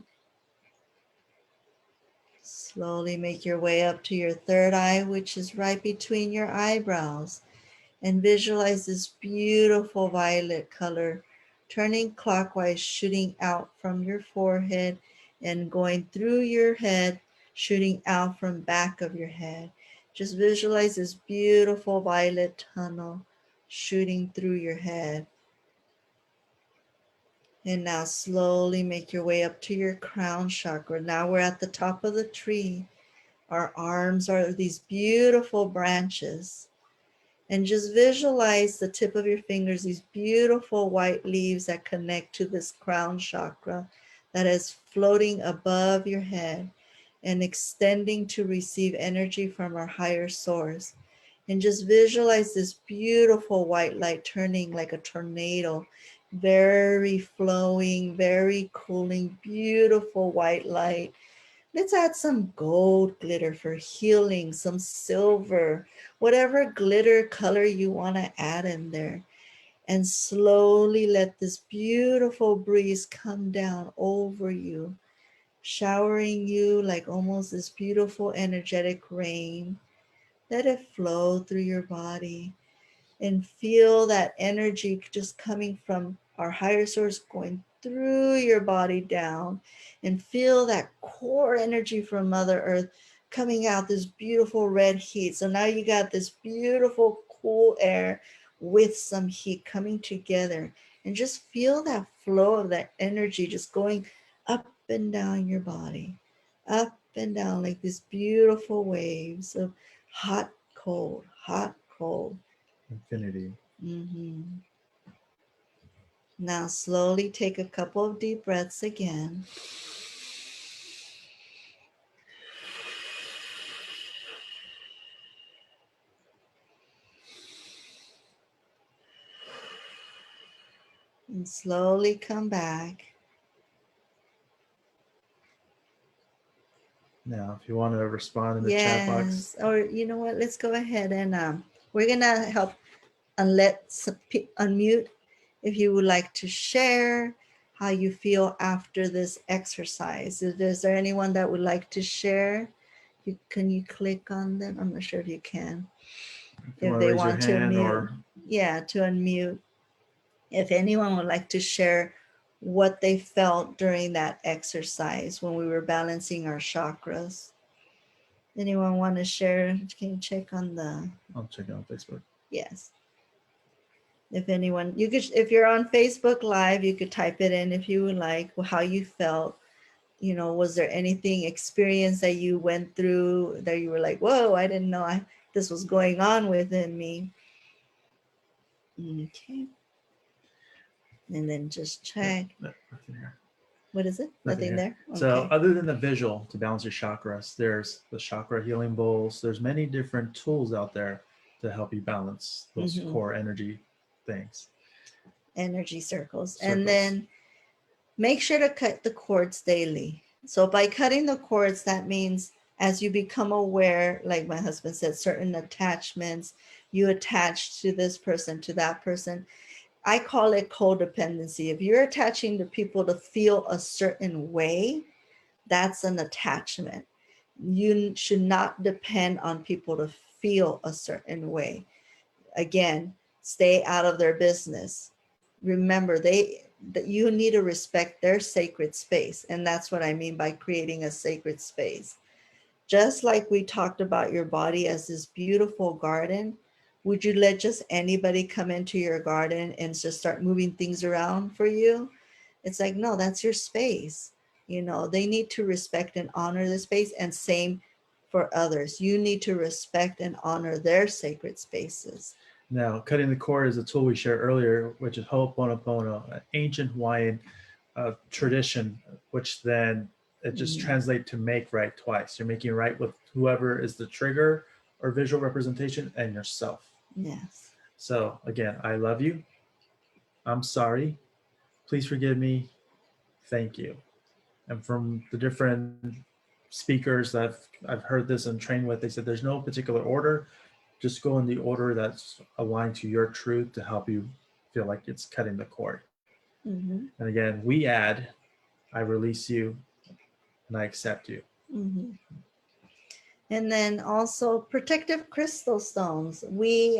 Speaker 2: Slowly make your way up to your third eye, which is right between your eyebrows. And visualize this beautiful violet color turning clockwise, shooting out from your forehead and going through your head, shooting out from back of your head. Just visualize this beautiful violet tunnel shooting through your head. And now slowly make your way up to your crown chakra. Now we're at the top of the tree. Our arms are these beautiful branches. And just visualize the tip of your fingers, these beautiful white leaves that connect to this crown chakra that is floating above your head and extending to receive energy from our higher source. And just visualize this beautiful white light turning like a tornado, very flowing, very cooling, beautiful white light. Let's add some gold glitter for healing, some silver, whatever glitter color you want to add in there. And slowly let this beautiful breeze come down over you, showering you like almost this beautiful energetic rain. Let it flow through your body and feel that energy just coming from our higher source going through your body down, and feel that core energy from Mother Earth coming out, this beautiful red heat. So now you got this beautiful cool air with some heat coming together, and just feel that flow of that energy just going up and down your body, up and down like these beautiful waves of hot, cold, hot, cold.
Speaker 1: Infinity.
Speaker 2: Now slowly take a couple of deep breaths again. And slowly come back.
Speaker 1: Now, if you want to respond in the chat box.
Speaker 2: Yes, or you know what, let's go ahead and we're gonna help and unmute if you would like to share how you feel after this exercise. Is there anyone that would like to share? Can you click on them? I'm not sure if you can. If they want to unmute. Yeah, to unmute. If anyone would like to share what they felt during that exercise when we were balancing our chakras. Anyone want to share? Can you check on the...
Speaker 1: I'll check it on Facebook.
Speaker 2: Yes. If anyone, you could, if you're on Facebook Live, you could type it in if you would like, how you felt. You know, was there anything experience that you went through that you were like, whoa, I didn't know this was going on within me. Okay. And then just check.
Speaker 1: Nothing here.
Speaker 2: What is it? Nothing there? Okay.
Speaker 1: So other than the visual to balance your chakras, there's the chakra healing bowls. There's many different tools out there to help you balance those core energy things.
Speaker 2: Energy circles. And then make sure to cut the cords daily. So by cutting the cords, that means as you become aware, like my husband said, certain attachments, you attach to this person, to that person. I call it codependency. If you're attaching to people to feel a certain way, that's an attachment. You should not depend on people to feel a certain way. Again, stay out of their business. Remember, that you need to respect their sacred space. And that's what I mean by creating a sacred space. Just like we talked about your body as this beautiful garden, would you let just anybody come into your garden and just start moving things around for you? It's like, no, that's your space. They need to respect and honor the space, and same for others. You need to respect and honor their sacred spaces.
Speaker 1: Now, cutting the cord is a tool we shared earlier, which is Ho'oponopono, an ancient Hawaiian tradition, which then it just translates to make right twice. You're making right with whoever is the trigger or visual representation and yourself.
Speaker 2: Yes.
Speaker 1: So again, I love you. I'm sorry. Please forgive me. Thank you. And from the different speakers that I've heard this and trained with, they said there's no particular order. Just go in the order that's aligned to your truth to help you feel like it's cutting the cord.
Speaker 2: Mm-hmm.
Speaker 1: And again, we add, I release you and I accept you.
Speaker 2: Mm-hmm. And then also protective crystal stones. We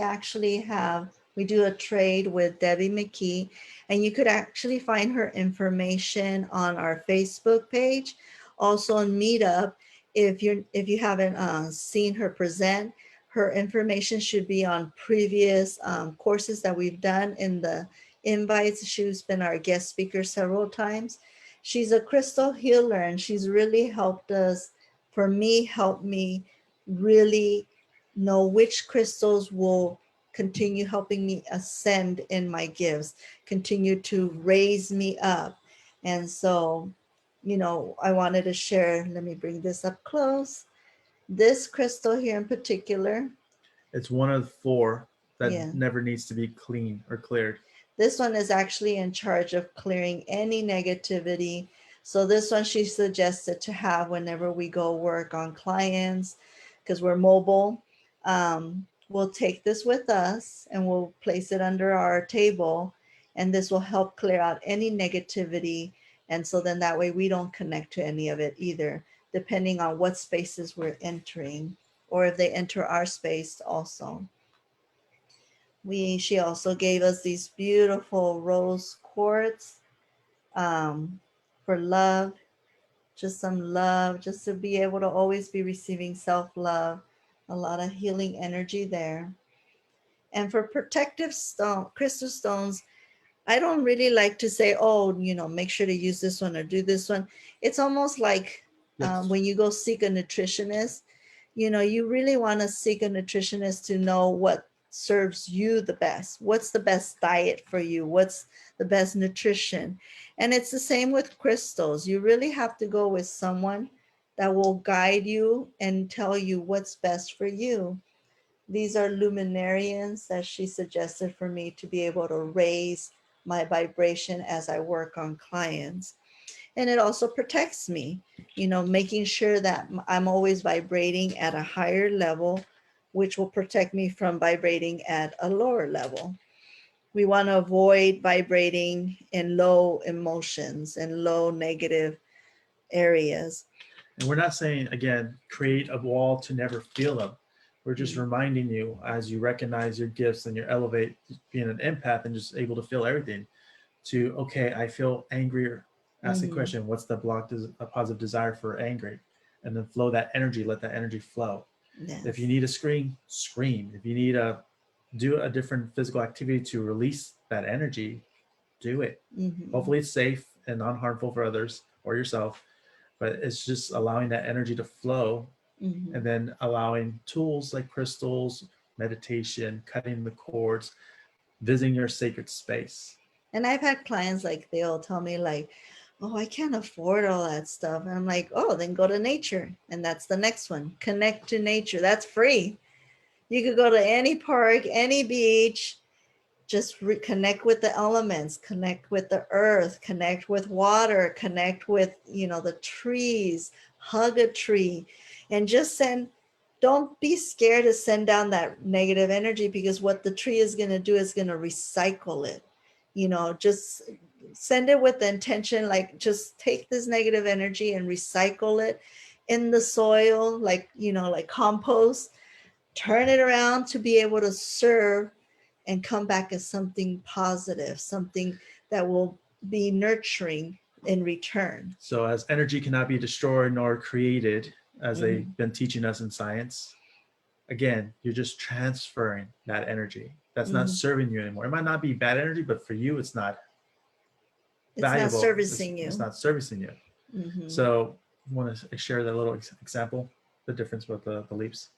Speaker 2: do a trade with Debbie McKee, and you could actually find her information on our Facebook page, also on Meetup. If you haven't seen her present, her information should be on previous courses that we've done in the invites. She's been our guest speaker several times. She's a crystal healer, and she's really helped me really know which crystals will continue helping me ascend in my gifts, continue to raise me up. And so, I wanted to share, let me bring this up close. This crystal here in particular.
Speaker 1: It's one of 4
Speaker 2: Yeah.
Speaker 1: that never needs to be cleaned or cleared.
Speaker 2: This one is actually in charge of clearing any negativity. So this one she suggested to have whenever we go work on clients, because we're mobile. We'll take this with us and we'll place it under our table, and this will help clear out any negativity. And so then that way we don't connect to any of it either, depending on what spaces we're entering, or if they enter our space also. She also gave us these beautiful rose quartz for love, just some love, just to be able to always be receiving self-love, a lot of healing energy there. And for protective crystal stones, I don't really like to say, oh, make sure to use this one or do this one. It's almost like when you go seek a nutritionist, you really want to seek a nutritionist to know what serves you the best. What's the best diet for you? What's the best nutrition? And it's the same with crystals. You really have to go with someone that will guide you and tell you what's best for you. These are luminarians that she suggested for me to be able to raise my vibration as I work on clients. And it also protects me, making sure that I'm always vibrating at a higher level, which will protect me from vibrating at a lower level. We want to avoid vibrating in low emotions and low negative areas.
Speaker 1: And we're not saying, again, create a wall to never feel them. We're just reminding you as you recognize your gifts and you elevate being an empath and just able to feel everything to, okay, I feel angry. Ask the question, what's the block, a positive desire for angry? And then flow that energy, let that energy flow.
Speaker 2: Yes.
Speaker 1: If you need to scream, scream. If you need to do a different physical activity to release that energy, do it. Hopefully it's safe and non-harmful for others or yourself, but it's just allowing that energy to flow and then allowing tools like crystals, meditation, cutting the cords, visiting your sacred space.
Speaker 2: And I've had clients they'll tell me oh, I can't afford all that stuff. And I'm like, oh, then go to nature. And that's the next one. Connect to nature. That's free. You could go to any park, any beach, just connect with the elements, connect with the earth, connect with water, connect with, the trees, hug a tree, and just don't be scared to send down that negative energy, because what the tree is going to do is going to recycle it. Just send it with the intention, like just take this negative energy and recycle it in the soil, like, like compost, turn it around to be able to serve and come back as something positive, something that will be nurturing in return.
Speaker 1: So as energy cannot be destroyed nor created, as they've been teaching us in science, again, you're just transferring that energy. That's not serving you anymore. It might not be bad energy, but for you, it's not valuable.
Speaker 2: It's not servicing you.
Speaker 1: It's not servicing you. So you want to share that little example, the difference with the leaves?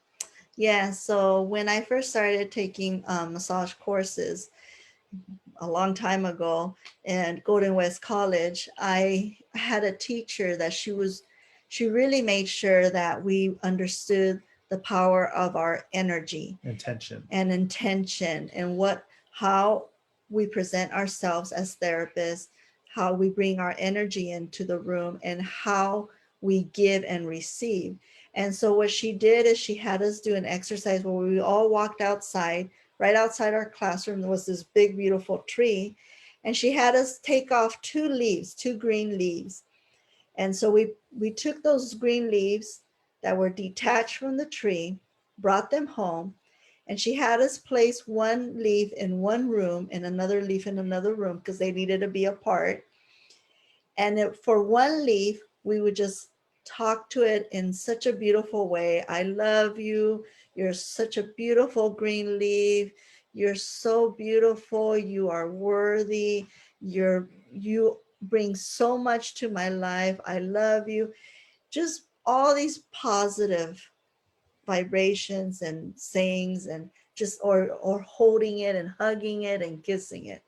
Speaker 2: Yeah. So when I first started taking massage courses a long time ago in Golden West College, I had a teacher that she really made sure that we understood the power of our energy, intention, and how we present ourselves as therapists, how we bring our energy into the room, and how we give and receive. And so what she did is she had us do an exercise where we all walked outside. Right outside our classroom there was this big, beautiful tree, and she had us take off 2 green leaves. And so we took those green leaves that were detached from the tree, brought them home, and she had us place one leaf in one room and another leaf in another room because they needed to be apart. And for one leaf, we would just talk to it in such a beautiful way. I love you. You're such a beautiful green leaf. You're so beautiful. You are worthy. You bring so much to my life. I love you. Just all these positive vibrations and sayings, and just or holding it and hugging it and kissing it.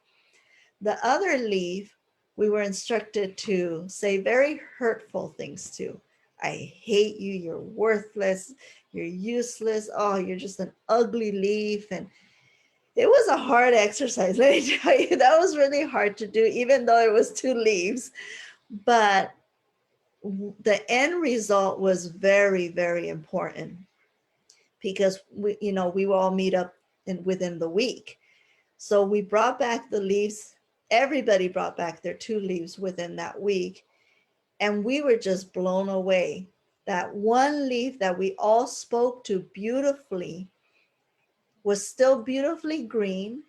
Speaker 2: The other leaf, we were instructed to say very hurtful things to. I hate you, you're worthless, you're useless, oh, you're just an ugly leaf. And it was a hard exercise, let me tell you. That was really hard to do, even though it was 2 leaves. But the end result was very, very important, because we will all meet up within the week. So we brought back the leaves. Everybody brought back their 2 leaves within that week. And we were just blown away. That one leaf that we all spoke to beautifully was still beautifully green,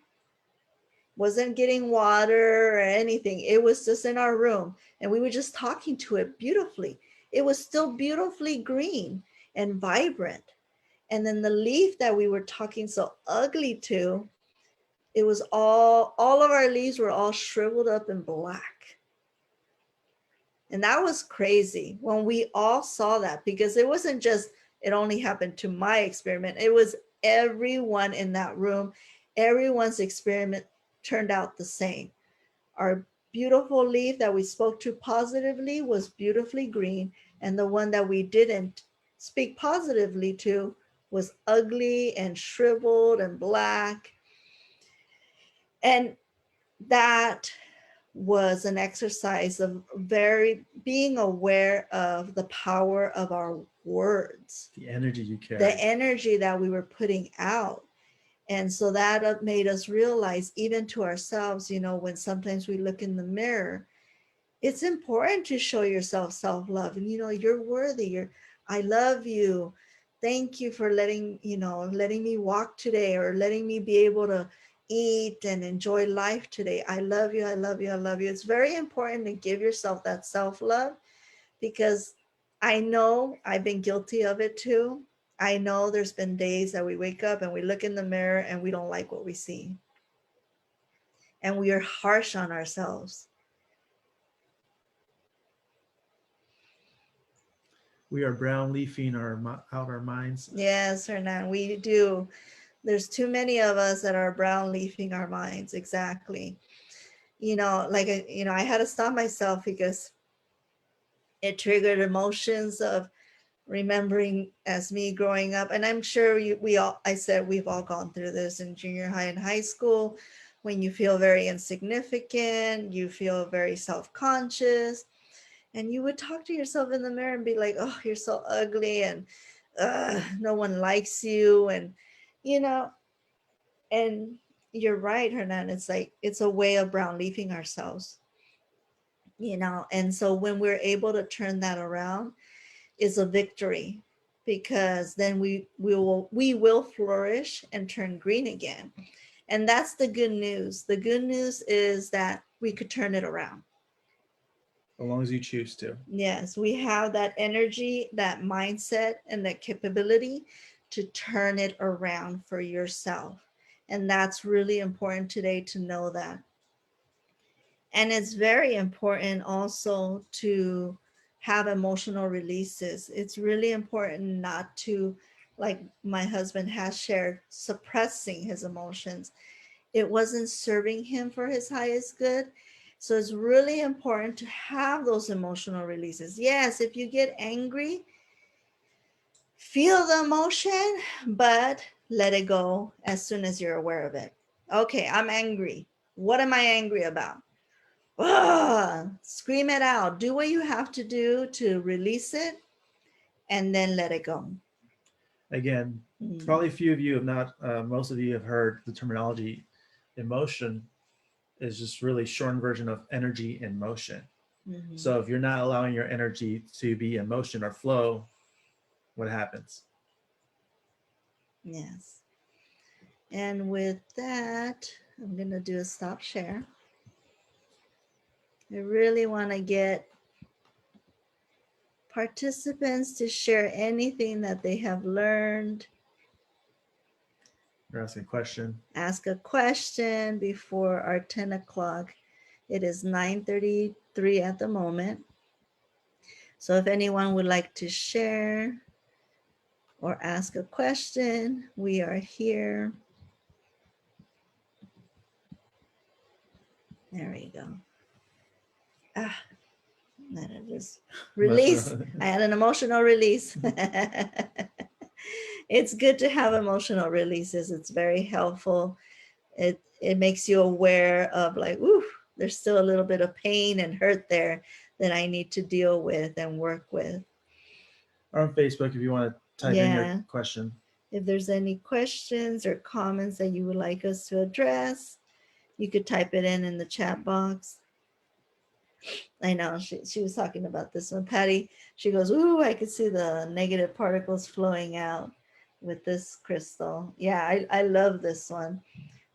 Speaker 2: wasn't getting water or anything. It was just in our room, and we were just talking to it beautifully. It was still beautifully green and vibrant. And then the leaf that we were talking so ugly to, it was all of our leaves were all shriveled up and black. And that was crazy when we all saw that, because it wasn't just, it only happened to my experiment. It was everyone in that room. Everyone's experiment turned out the same. Our beautiful leaf that we spoke to positively was beautifully green, and the one that we didn't speak positively to was ugly and shriveled and black. And that was an exercise of being aware of the power of our words,
Speaker 1: the energy you carry,
Speaker 2: the energy that we were putting out. And so that made us realize, even to ourselves, when sometimes we look in the mirror, it's important to show yourself self-love, and you're worthy. I love you. Thank you for letting me walk today, or letting me be able to eat and enjoy life today. I love you. I love you. I love you. It's very important to give yourself that self-love, because I know I've been guilty of it too. I know there's been days that we wake up and we look in the mirror and we don't like what we see, and we are harsh on ourselves.
Speaker 1: We are brown leafing out our minds.
Speaker 2: Yes, Hernan, we do. There's too many of us that are brown leafing our minds. Exactly. I had to stop myself, because it triggered emotions of remembering as me growing up. And I'm sure we've all gone through this in junior high and high school, when you feel very insignificant, you feel very self-conscious, and you would talk to yourself in the mirror and be like, oh, you're so ugly, and no one likes you, and you know, and you're right, Hernan. It's like it's a way of brown leafing ourselves, and so when we're able to turn that around, is a victory, because then we will flourish and turn green again. And that's the good news. The good news is that we could turn it around.
Speaker 1: As long as you choose to.
Speaker 2: Yes, we have that energy, that mindset, and that capability to turn it around for yourself. And that's really important today to know that. And it's very important also to have emotional releases. It's really important not to, like my husband has shared, suppressing his emotions. It wasn't serving him for his highest good. So it's really important to have those emotional releases. Yes, if you get angry, feel the emotion, but let it go as soon as you're aware of it. Okay, I'm angry. What am I angry about? Scream it out. Do what you have to do to release it, and then let it go.
Speaker 1: Again,
Speaker 2: Mm.
Speaker 1: probably a few of you have not, most of you have heard the terminology emotion is just really shortened version of energy in motion.
Speaker 2: Mhm.
Speaker 1: So if you're not allowing your energy to be in motion or flow, what happens?
Speaker 2: Yes. And with that, I'm going to do a stop share. I really want to get participants to share anything that they have learned.
Speaker 1: You're asking a question.
Speaker 2: Ask a question before our 10 o'clock. It is 9:33 at the moment. So if anyone would like to share or ask a question, we are here. There we go. That it is release. I had an emotional release. It's good to have emotional releases. It's very helpful. It makes you aware of like, ooh, there's still a little bit of pain and hurt there that I need to deal with and work with.
Speaker 1: Or on Facebook, if you want to type in your question.
Speaker 2: If there's any questions or comments that you would like us to address, you could type it in the chat box. I know she was talking about this one. Patty, she goes, ooh, I could see the negative particles flowing out with this crystal. Yeah, I love this one.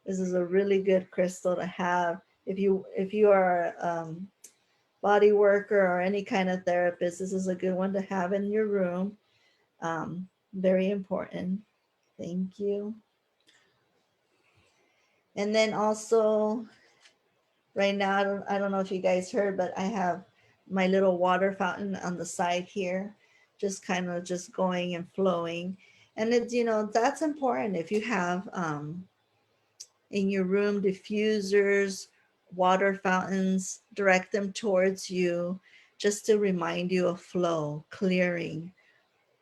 Speaker 2: This is a really good crystal to have if you are body worker or any kind of therapist. This is a good one to have in your room. Very important. Thank you. And then also, right now, I don't know if you guys heard, but I have my little water fountain on the side here, just kind of just going and flowing. And it's, that's important. If you have in your room diffusers, water fountains, direct them towards you, just to remind you of flow, clearing,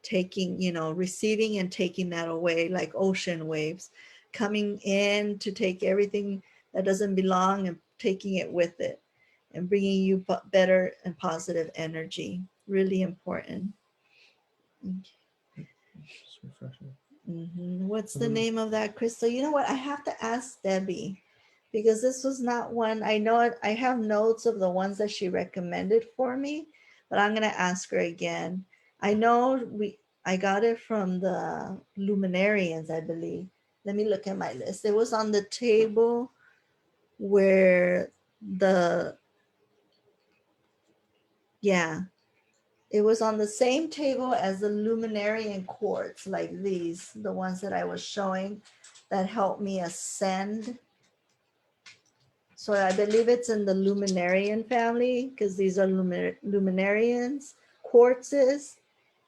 Speaker 2: taking, receiving and taking that away, like ocean waves coming in to take everything that doesn't belong and taking it with it and bringing you better and positive energy. Really important. What's the name of that crystal? You know what? I have to ask Debbie, because this was not one. I know it. I have notes of the ones that she recommended for me, but I'm going to ask her again. I know I got it from the luminarians, I believe. Let me look at my list. It was on the table where it was on the same table as the luminarian quartz, like these, the ones that I was showing that helped me ascend. So I believe it's in the luminarian family, because these are luminarians, quartzes,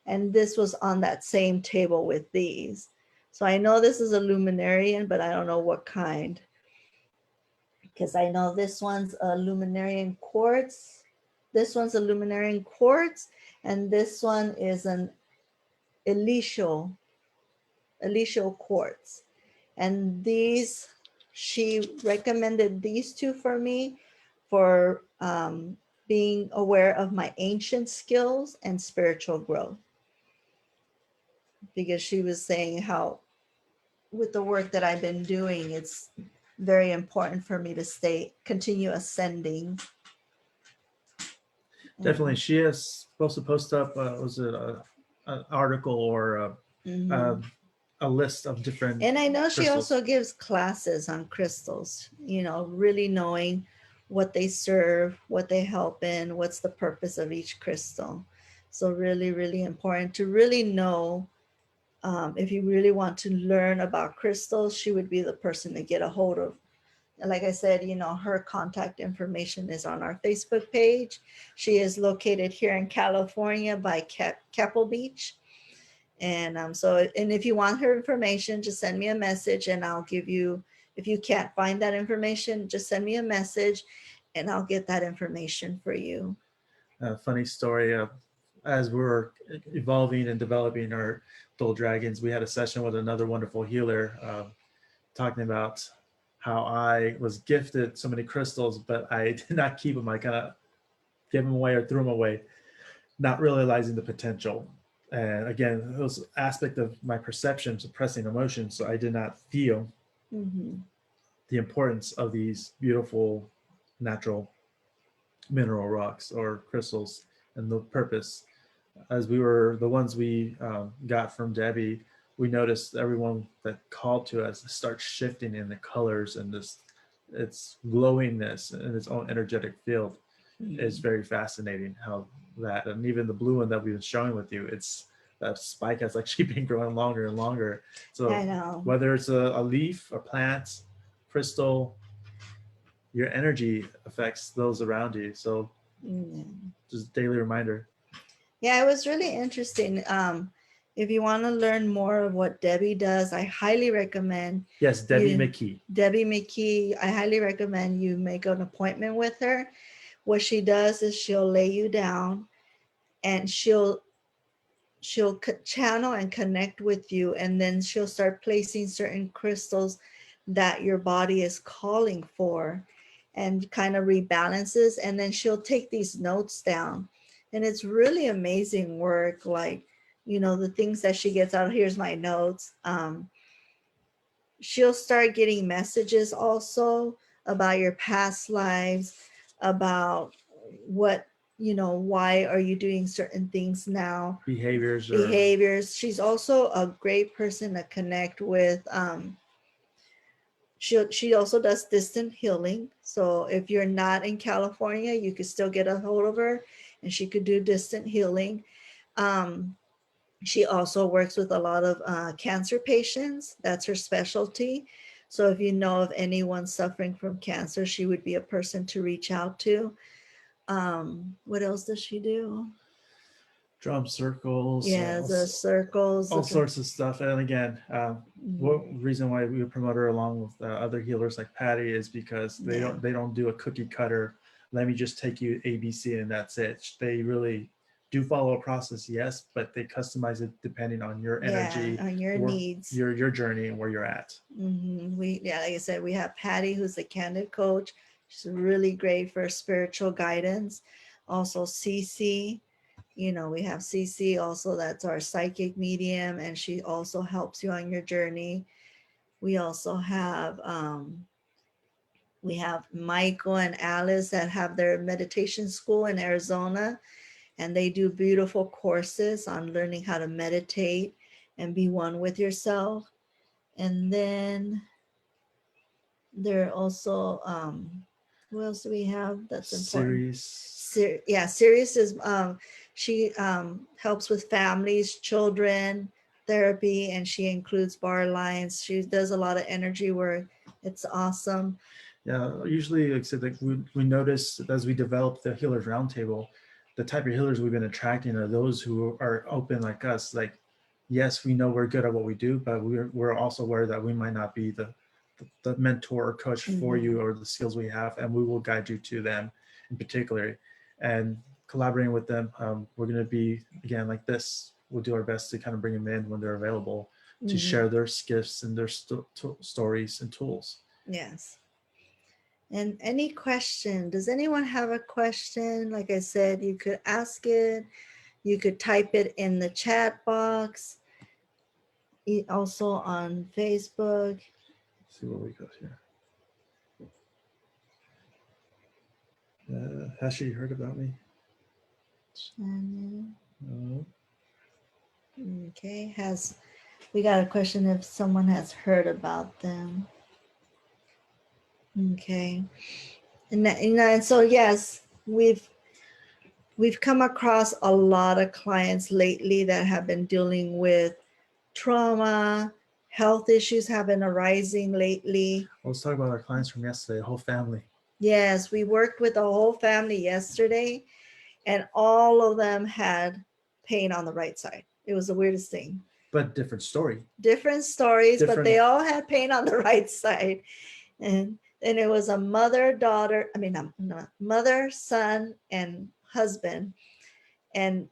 Speaker 2: and this was on that same table with these. So I know this is a luminarian, but I don't know what kind, because I know this one's a luminarian quartz. This one's a luminarian quartz, and this one is an Elisho quartz. And these, she recommended these two for me for being aware of my ancient skills and spiritual growth. because she was saying how with the work that I've been doing, it's very important for me to continue ascending.
Speaker 1: Definitely. She is supposed to post up, was it an article or
Speaker 2: Mm-hmm.
Speaker 1: a, a list of different
Speaker 2: And I know she
Speaker 1: crystals?
Speaker 2: also gives classes on crystals, really knowing what they serve, what they help in, what's the purpose of each crystal. So really, really important to really know. If you really want to learn about crystals, she would be the person to get a hold of. And like I said, her contact information is on our Facebook page. She is located here in California by Keppel Beach. And if you want her information, just send me a message and I'll give you, if you can't find that information, just send me a message and I'll get that information for you.
Speaker 1: Funny story. As we were evolving and developing our dual dragons, we had a session with another wonderful healer talking about how I was gifted so many crystals, but I did not keep them. I kind of gave them away or threw them away, not realizing the potential. And again, it was aspect of my perception suppressing emotions, so I did not feel
Speaker 2: Mm-hmm.
Speaker 1: the importance of these beautiful natural mineral rocks or crystals and the purpose. As we were the ones we got from Debbie, we noticed everyone that called to us start shifting in the colors and this its glowingness in its own energetic field is
Speaker 2: Mm-hmm.
Speaker 1: very fascinating. How that, and even the blue one that we were showing with you, it's that spike has like been growing longer and longer.
Speaker 2: I
Speaker 1: So
Speaker 2: know.
Speaker 1: whether it's a leaf, a plant, crystal, your energy affects those around you. So
Speaker 2: Mm-hmm.
Speaker 1: just a daily reminder.
Speaker 2: Yeah, it was really interesting. If you want to learn more of what Debbie does, I highly recommend
Speaker 1: Yes, Debbie
Speaker 2: you,
Speaker 1: McKee.
Speaker 2: Debbie McKee, I highly recommend you make an appointment with her. What she does is she'll lay you down and she'll channel and connect with you, and then she'll start placing certain crystals that your body is calling for and kind of rebalances, and then she'll take these notes down, and it's really amazing work. Like, the things that she gets out, here's my notes. She'll start getting messages also about your past lives, about what, why are you doing certain things now,
Speaker 1: Behaviors or
Speaker 2: behaviors. She's also a great person to connect with. She also does distant healing. So if you're not in California, you could still get a hold of her, and she could do distant healing. Um, she also works with a lot of cancer patients. That's her specialty. So if you know of anyone suffering from cancer, she would be a person to reach out to. What else does she do?
Speaker 1: drum circles,
Speaker 2: Yeah, the circles.
Speaker 1: all sorts of stuff. And again, what
Speaker 2: Mhm.
Speaker 1: reason why we promote her along with other healers like Patty is because
Speaker 2: Yeah.
Speaker 1: they don't do a cookie cutter. Let me just take you ABC and that's it. They really do follow a process, yes, but they customize it depending on your
Speaker 2: Yeah,
Speaker 1: energy,
Speaker 2: on your needs.
Speaker 1: your journey, and where you're at.
Speaker 2: Yeah, like I said, we have Patty, who's the candid coach. She's really great for spiritual guidance. Also, Cece, we have Cece also, that's our psychic medium, and she also helps you on your journey. We also have Michael and Alice that have their meditation school in Arizona, and they do beautiful courses on learning how to meditate and be one with yourself. And then there are also, who else do we have that's important?
Speaker 1: Series.
Speaker 2: Yeah, Sirius is, she helps with families, children, therapy, and she includes bar lines. She does a lot of energy work. It's awesome.
Speaker 1: Yeah, usually, like I said, like we notice as we develop the healers roundtable, the type of healers we've been attracting are those who are open like us. Like, yes, we know we're good at what we do, but we're also aware that we might not be the mentor or coach for
Speaker 2: Mhm.
Speaker 1: you or the skills we have, and we will guide you to them in particular. And collaborating with them, we're going to be again like this. We'll do our best to kind of bring them in when they're available to
Speaker 2: Mhm.
Speaker 1: share their gifts and their stories and tools.
Speaker 2: Yes. And any question, does anyone have a question? Like I said, you could ask it, you could type it in the chat box. Also on Facebook.
Speaker 1: Let's see what we got here. Has she heard about me?
Speaker 2: Shannon.
Speaker 1: No.
Speaker 2: Okay, we got a question if someone has heard about them. Okay. And so yes, we've come across a lot of clients lately that have been dealing with trauma, health issues have been arising lately.
Speaker 1: Let's talk about our clients from yesterday, the whole family.
Speaker 2: Yes, we worked with the whole family yesterday, and all of them had pain on the right side. It was the weirdest thing.
Speaker 1: But different story.
Speaker 2: Different stories, but
Speaker 1: Different-
Speaker 2: they all had pain on the right side. And it was a mother, mother, son, and husband, and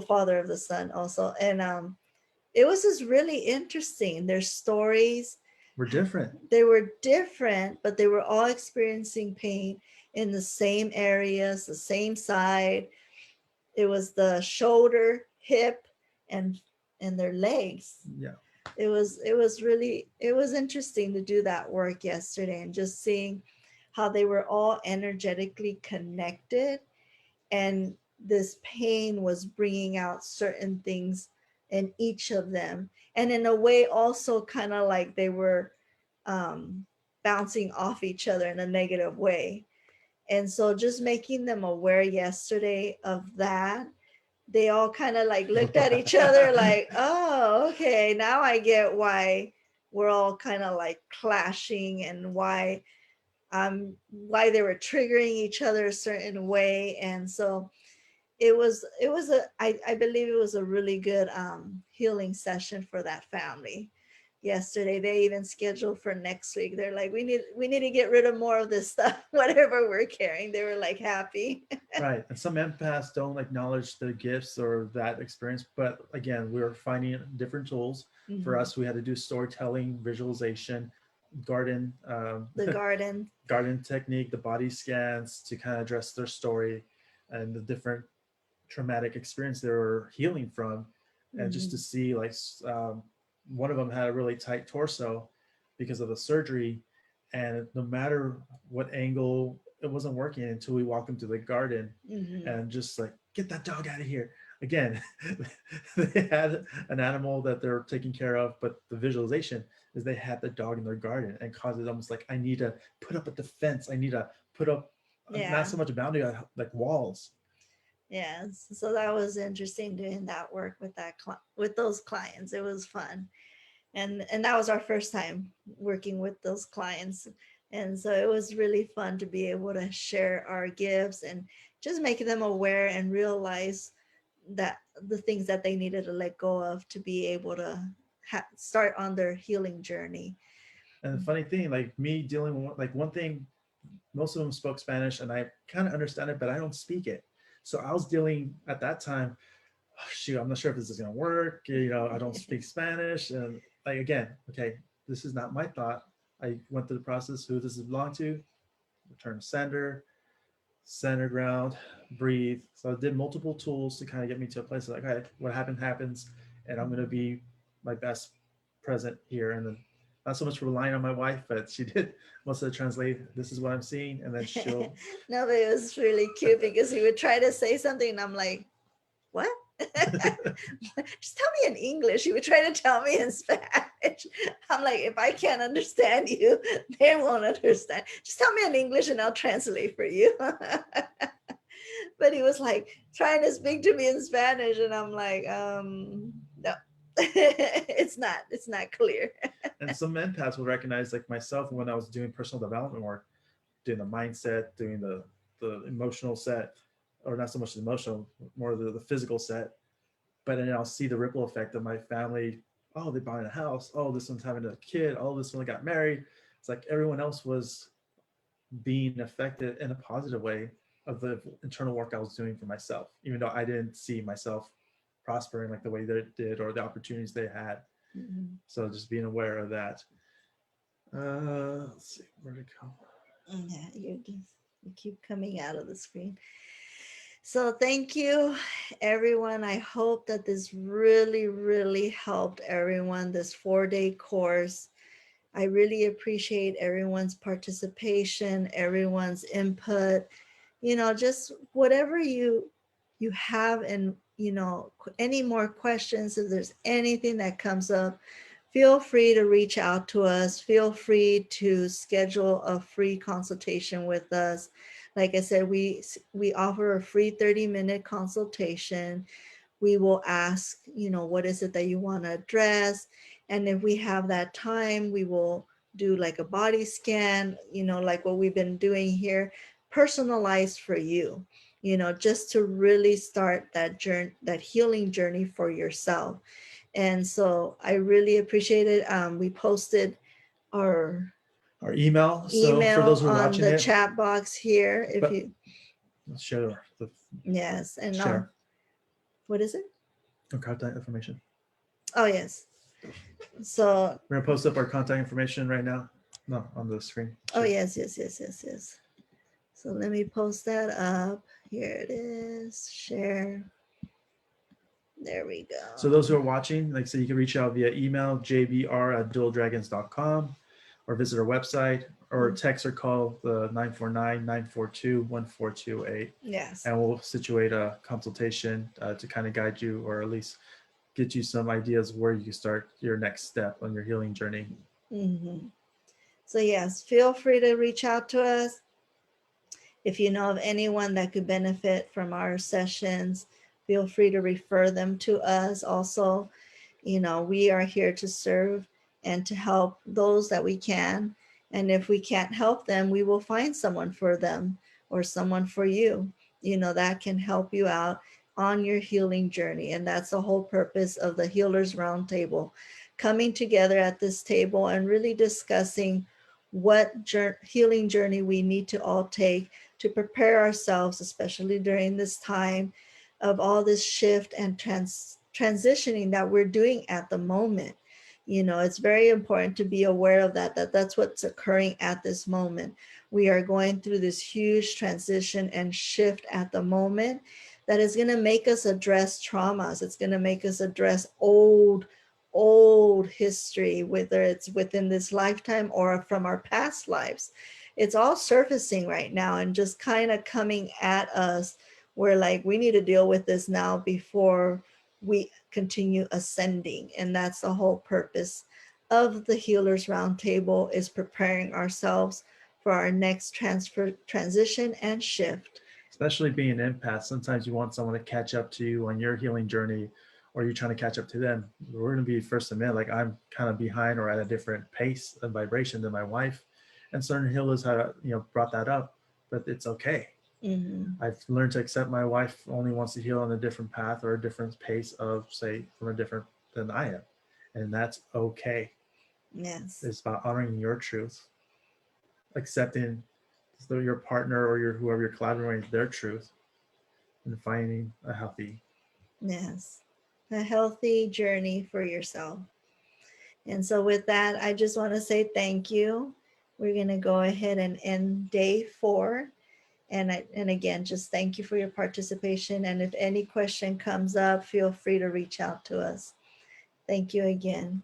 Speaker 2: father of the son also. And it was just really interesting. Their stories
Speaker 1: We're different.
Speaker 2: They were different, but they were all experiencing pain in the same areas, the same side. It was the shoulder, hip, and their legs.
Speaker 1: Yeah.
Speaker 2: It was interesting to do that work yesterday and just seeing how they were all energetically connected, and this pain was bringing out certain things in each of them, and in a way also kind of like they were bouncing off each other in a negative way. And so just making them aware yesterday of that, they all kind of like looked at each other like, oh, okay, now I get why we're all kind of like clashing, and why they were triggering each other a certain way. And so I believe it was a really good healing session for that family yesterday. They even scheduled for next week. They're like, we need to get rid of more of this stuff, whatever we're carrying. They were like happy.
Speaker 1: Right. And some empaths don't acknowledge the gifts or that experience. But again, we were finding different tools. For us, we had to do storytelling, visualization, garden,
Speaker 2: The garden.
Speaker 1: garden technique, the body scans to kind of address their story and the different traumatic experience they were healing from. And just to see, like, one of them had a really tight torso because of the surgery. And no matter what angle, it wasn't working until we walked into the garden and just like, get that dog out of here. Again, they had an animal that they're taking care of, but the visualization is they had the dog in their garden and caused it almost like, I need to put up a defense. I need to put up not so much a boundary, like walls.
Speaker 2: Yes, so that was interesting doing that work with with those clients. It was fun, and that was our first time working with those clients, and so it was really fun to be able to share our gifts and just make them aware and realize that the things that they needed to let go of to be able to start on their healing journey.
Speaker 1: And the funny thing, like me dealing with, like, one thing, most of them spoke Spanish and I kind of understand it, but I don't speak it. So I was dealing at that time, oh, shoot, I'm not sure if this is going to work. I don't speak Spanish. And like, again, okay, this is not my thought. I went through the process, who this belonged to, return to center ground, breathe. So I did multiple tools to kind of get me to a place like, okay, what happened happens, and I'm going to be my best present here. And then not so much relying on my wife, but she did most of the translate. This is what I'm seeing, and then she'll.
Speaker 2: No, but it was really cute because he would try to say something, and I'm like, what? Just tell me in English. He would try to tell me in Spanish. I'm like, if I can't understand you, they won't understand. Just tell me in English and I'll translate for you. But he was like trying to speak to me in Spanish, and I'm like, no. It's not clear.
Speaker 1: And some empaths will recognize, like myself, when I was doing personal development work, doing the mindset, doing the emotional set, or not so much the emotional, more the physical set. But then I'll see the ripple effect of my family. Oh, they bought a house. Oh, this one's having a kid. Oh, this one got married. It's like everyone else was being affected in a positive way of the internal work I was doing for myself, even though I didn't see myself prospering like the way they did or the opportunities they had. So just being aware of that. Let's see, where'd it go?
Speaker 2: Yeah, you keep coming out of the screen. So thank you, everyone. I hope that this really helped everyone, this 4-day course. I really appreciate everyone's participation, everyone's input, just whatever you have, and any more questions, if there's anything that comes up, feel free to reach out to us. Feel free to schedule a free consultation with us. Like I said, we offer a free 30-minute consultation. We will ask, what is it that you want to address? And if we have that time, we will do like a body scan, like what we've been doing here, personalized for you, just to really start that journey, that healing journey for yourself. And so I really appreciate it. We posted our
Speaker 1: Our email. So for
Speaker 2: email
Speaker 1: those who are
Speaker 2: on
Speaker 1: watching
Speaker 2: the
Speaker 1: it,
Speaker 2: chat box here. If
Speaker 1: but
Speaker 2: you,
Speaker 1: let's share the
Speaker 2: yes, and
Speaker 1: share
Speaker 2: what is it?
Speaker 1: our contact information.
Speaker 2: Oh, yes. So,
Speaker 1: We're gonna post up our contact information right now. No, on the screen.
Speaker 2: oh,
Speaker 1: Share.
Speaker 2: yes. So let me post that up. Here it is. Share. There we go.
Speaker 1: So those who are watching, like I said, you can reach out via email, jbr@dualdragons.com, or visit our website, or text or call the 949-942-1428.
Speaker 2: Yes.
Speaker 1: And we'll situate a consultation to kind of guide you, or at least get you some ideas where you can start your next step on your healing journey.
Speaker 2: Mm-hmm. So yes, feel free to reach out to us. If you know of anyone that could benefit from our sessions, feel free to refer them to us. Also, we are here to serve and to help those that we can. And if we can't help them, we will find someone for them or someone for you, that can help you out on your healing journey. And that's the whole purpose of the Healers Roundtable, coming together at this table and really discussing what healing journey we need to all take to prepare ourselves, especially during this time of all this shift and transitioning that we're doing at the moment. It's very important to be aware of that's what's occurring at this moment. We are going through this huge transition and shift at the moment that is going to make us address traumas. It's going to make us address old history, whether it's within this lifetime or from our past lives. It's all surfacing right now and just kind of coming at us. We're like, we need to deal with this now before we continue ascending. And that's the whole purpose of the Healers Roundtable, is preparing ourselves for our next transition and shift.
Speaker 1: Especially being an empath, sometimes you want someone to catch up to you on your healing journey, or you're trying to catch up to them. We're going to be first to admit, like, I'm kind of behind or at a different pace and vibration than my wife, and certain healers have brought that up, but it's okay.
Speaker 2: Mm-hmm.
Speaker 1: I've learned to accept my wife only wants to heal on a different path or a different pace of, say, from a different than I am, and that's okay.
Speaker 2: Yes.
Speaker 1: It's about honoring your truth, accepting your partner or your whoever you're collaborating with, their truth, and finding a healthy.
Speaker 2: Yes. A healthy journey for yourself. And so with that, I just want to say thank you. We're going to go ahead and end day 4. And again, just thank you for your participation. And if any question comes up, feel free to reach out to us. Thank you again.